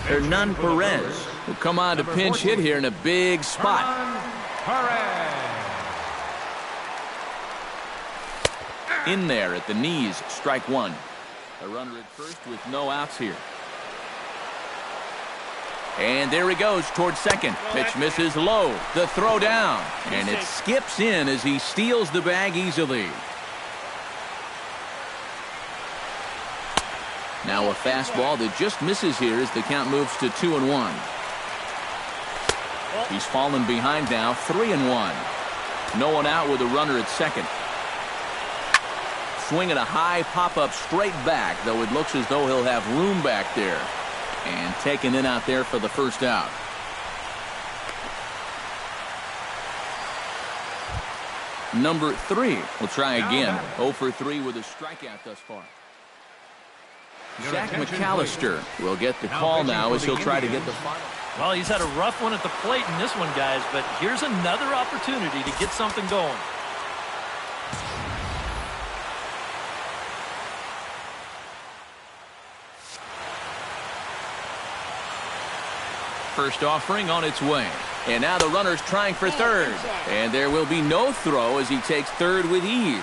Hernan Perez will come on to pinch hit here in a big spot. In there at the knees, strike 1. A runner at first with no outs here. And there he goes towards second. Pitch misses low. The throw down. And it skips in as he steals the bag easily. Now a fastball that just misses here as the count moves to 2-1. He's fallen behind now, 3-1. No one out with a runner at second. Swinging a high pop-up straight back, though it looks as though he'll have room back there. And taken in out there for the first out. Number 3 will try again. 0 for 3 with a strikeout thus far. Zach McAllister will get the call now as he'll try to get the final. Well, he's had a rough one at the plate in this one, guys, but here's another opportunity to get something going. First offering on its way. And now the runner's trying for third. And there will be no throw as he takes third with ease.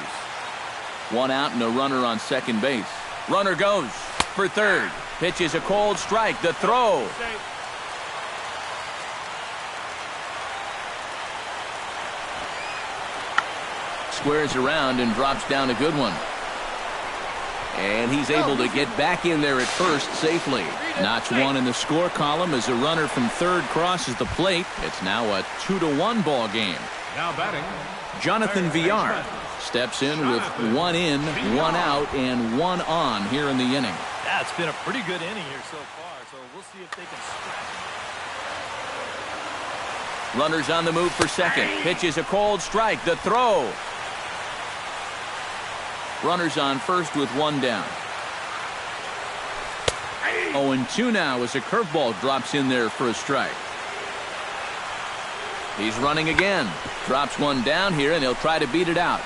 One out and a runner on second base. Runner goes for third. Pitches a cold strike. The throw. Squares around and drops down a good one. And he's able to get back in there at first safely. Notch one in the score column as a runner from third crosses the plate. It's now a 2-1 ball game. Now batting, Jonathan Villar steps in with one in, one out, and one on here in the inning. Yeah, it's been a pretty good inning here so far, so we'll see if they can scratch. Runners on the move for second. Pitches a cold strike. The throw. Runners on first with one down. 0-2 now as a curveball drops in there for a strike. He's running again. Drops one down here, and he'll try to beat it out.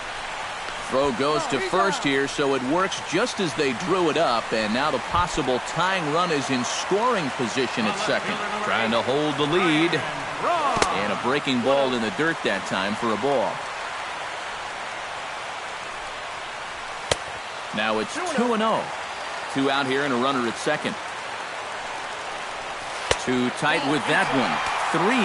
Throw goes to first here, so it works just as they drew it up, and now the possible tying run is in scoring position at second. Trying to hold the lead. And a breaking ball in the dirt that time for a ball. Now it's 2-0. Two out here and a runner at second. Too tight with that one. 3-0.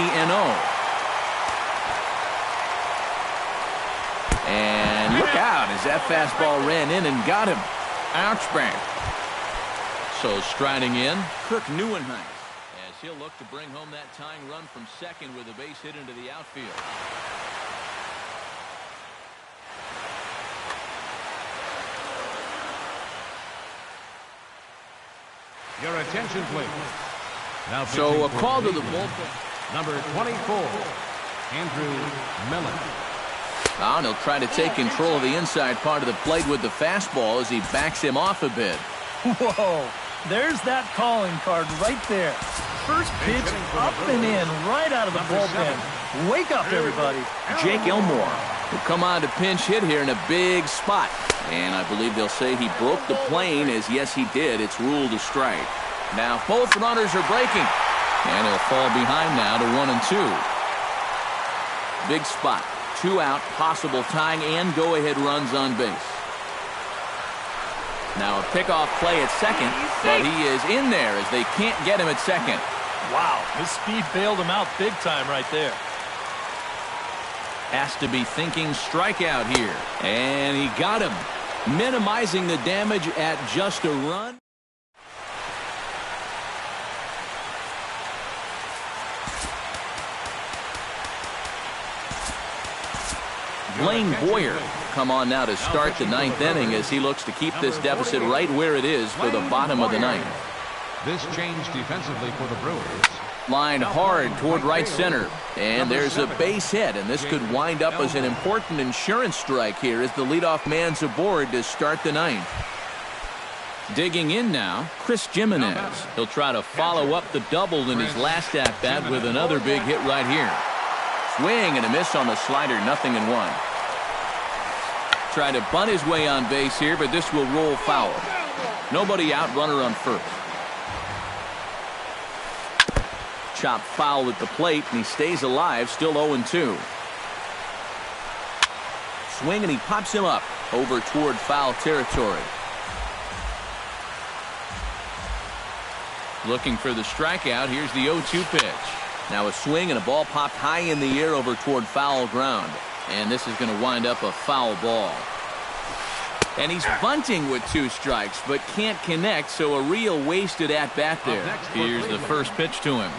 And look out as that fastball ran in and got him. Ouch bang. So striding in, Kirk Neuenheim, as he'll look to bring home that tying run from second with a base hit into the outfield. your attention, please. Now So a call to the bullpen. Number 24, Andrew Millen. Now he'll try to take control of the inside part of the plate with the fastball as he backs him off a bit. Whoa, there's that calling card right there. First pitch up and in right out of the bullpen. Wake up, everybody. Jake Elmore will come on to pinch hit here in a big spot. And I believe they'll say he broke the plane, as yes he did. It's ruled a strike. Now both runners are breaking. And he'll fall behind now to 1-2. Big spot. 2 out, possible tying and go-ahead runs on base. Now a pickoff play at second, but he is in there as they can't get him at second. Wow, his speed bailed him out big time right there. Has to be thinking strikeout here. And he got him, minimizing the damage at just a run. Blaine Boyer come on now to start the 9th inning as he looks to keep this deficit right where it is for the bottom of the 9th. This change defensively for the Brewers. Line hard toward right center. And there's a base hit, and this could wind up as an important insurance strike here as the leadoff man's aboard to start the 9th. Digging in now, Chris Jimenez. He'll try to follow up the double in his last at-bat with another big hit right here. Swing and a miss on the slider, 0-1. Try to bunt his way on base here, but this will roll foul. Nobody out, runner on first. Chop foul at the plate, and he stays alive, still 0-2. Swing, and he pops him up over toward foul territory. Looking for the strikeout. Here's the 0-2 pitch. Now a swing and a ball popped high in the air over toward foul ground. And this is going to wind up a foul ball. And he's bunting with 2 strikes, but can't connect, so a real wasted at-bat there. Here's the first pitch to him.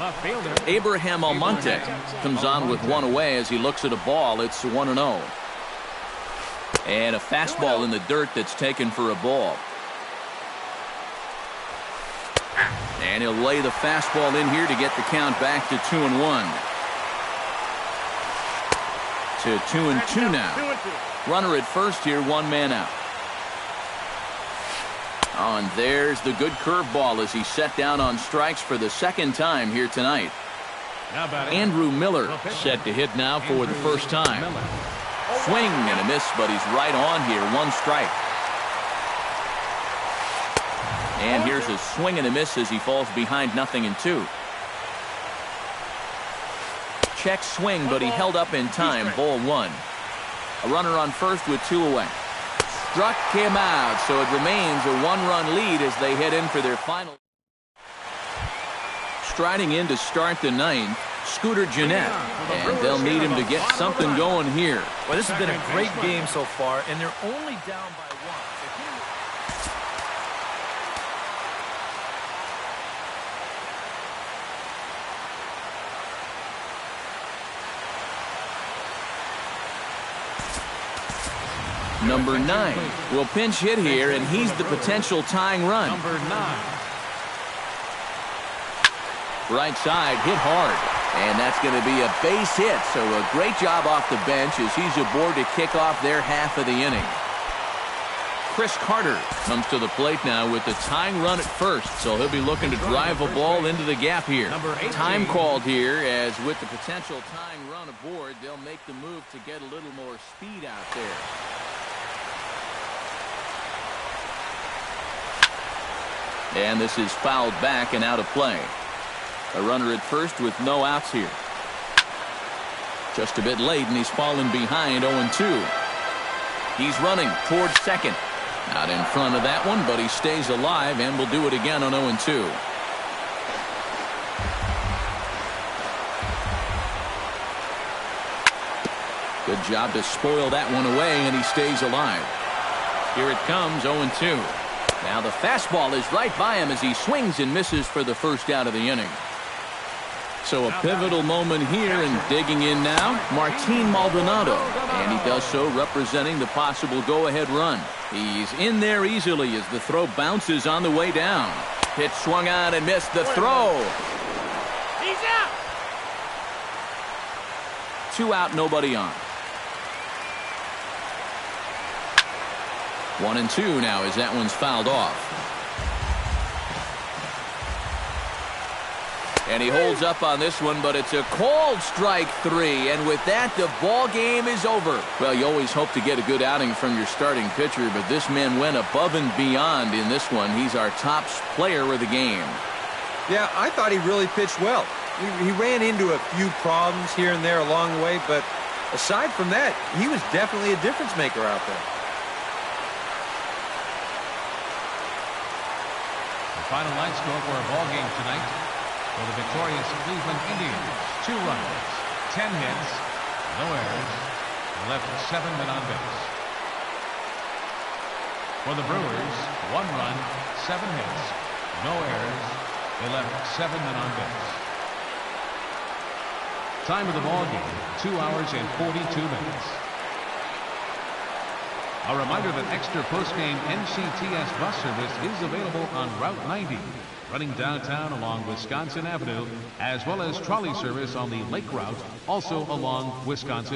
Abraham Almonte comes on with 1 away as he looks at a ball. It's 1-0. And a fastball in the dirt that's taken for a ball. And he'll lay the fastball in here to get the count back to 2-1. To 2-2 now. Runner at first here, 1 man out. Oh, and there's the good curveball as he's set down on strikes for the second time here tonight. Andrew Miller set to hit now for the first time. Swing and a miss, but he's right on here. 1 strike. And here's a swing and a miss as he falls behind 0-2. Check swing, but he held up in time. Ball 1. A runner on first with 2 away. Struck him out, so it remains a 1-run lead as they head in for their final. Striding in to start the 9th, Scooter Gennett, and they'll need him to get something going here. Well, this has been a great game so far, and they're only down by 1. Number 9 will pinch hit here, and he's the potential tying run. Number 9. Right side, hit hard. And that's going to be a base hit, so a great job off the bench as he's aboard to kick off their half of the inning. Chris Carter comes to the plate now with the tying run at first, so he'll be looking to drive a ball into the gap here. Time called here, as with the potential tying run aboard, they'll make the move to get a little more speed out there. And this is fouled back and out of play. A runner at first with no outs here. Just a bit late, and he's fallen behind 0-2. He's running towards second. Not in front of that one, but he stays alive and will do it again on 0-2. Good job to spoil that one away, and he stays alive. Here it comes, 0-2. Now the fastball is right by him as he swings and misses for the first out of the inning. So a pivotal moment here, and digging in now, Martin Maldonado. And he does so representing the possible go-ahead run. He's in there easily as the throw bounces on the way down. Pitch swung on and missed the throw. He's out! 2 out, nobody on. 1-2 now as that one's fouled off. And he holds up on this one, but it's a called strike 3. And with that, the ball game is over. Well, you always hope to get a good outing from your starting pitcher, but this man went above and beyond in this one. He's our top player of the game. Yeah, I thought he really pitched well. He ran into a few problems here and there along the way, but aside from that, he was definitely a difference maker out there. The final line score for a ball game tonight. For the victorious Cleveland Indians, 2 runs, 10 hits, no errors, left 7 men on base. For the Brewers, 1 run, 7 hits, no errors, they left 7 men on base. Time of the ball game, 2 hours and 42 minutes. A reminder that extra post-game NCTS bus service is available on Route 90. Running downtown along Wisconsin Avenue, as well as trolley service on the Lake Route, also along Wisconsin Avenue.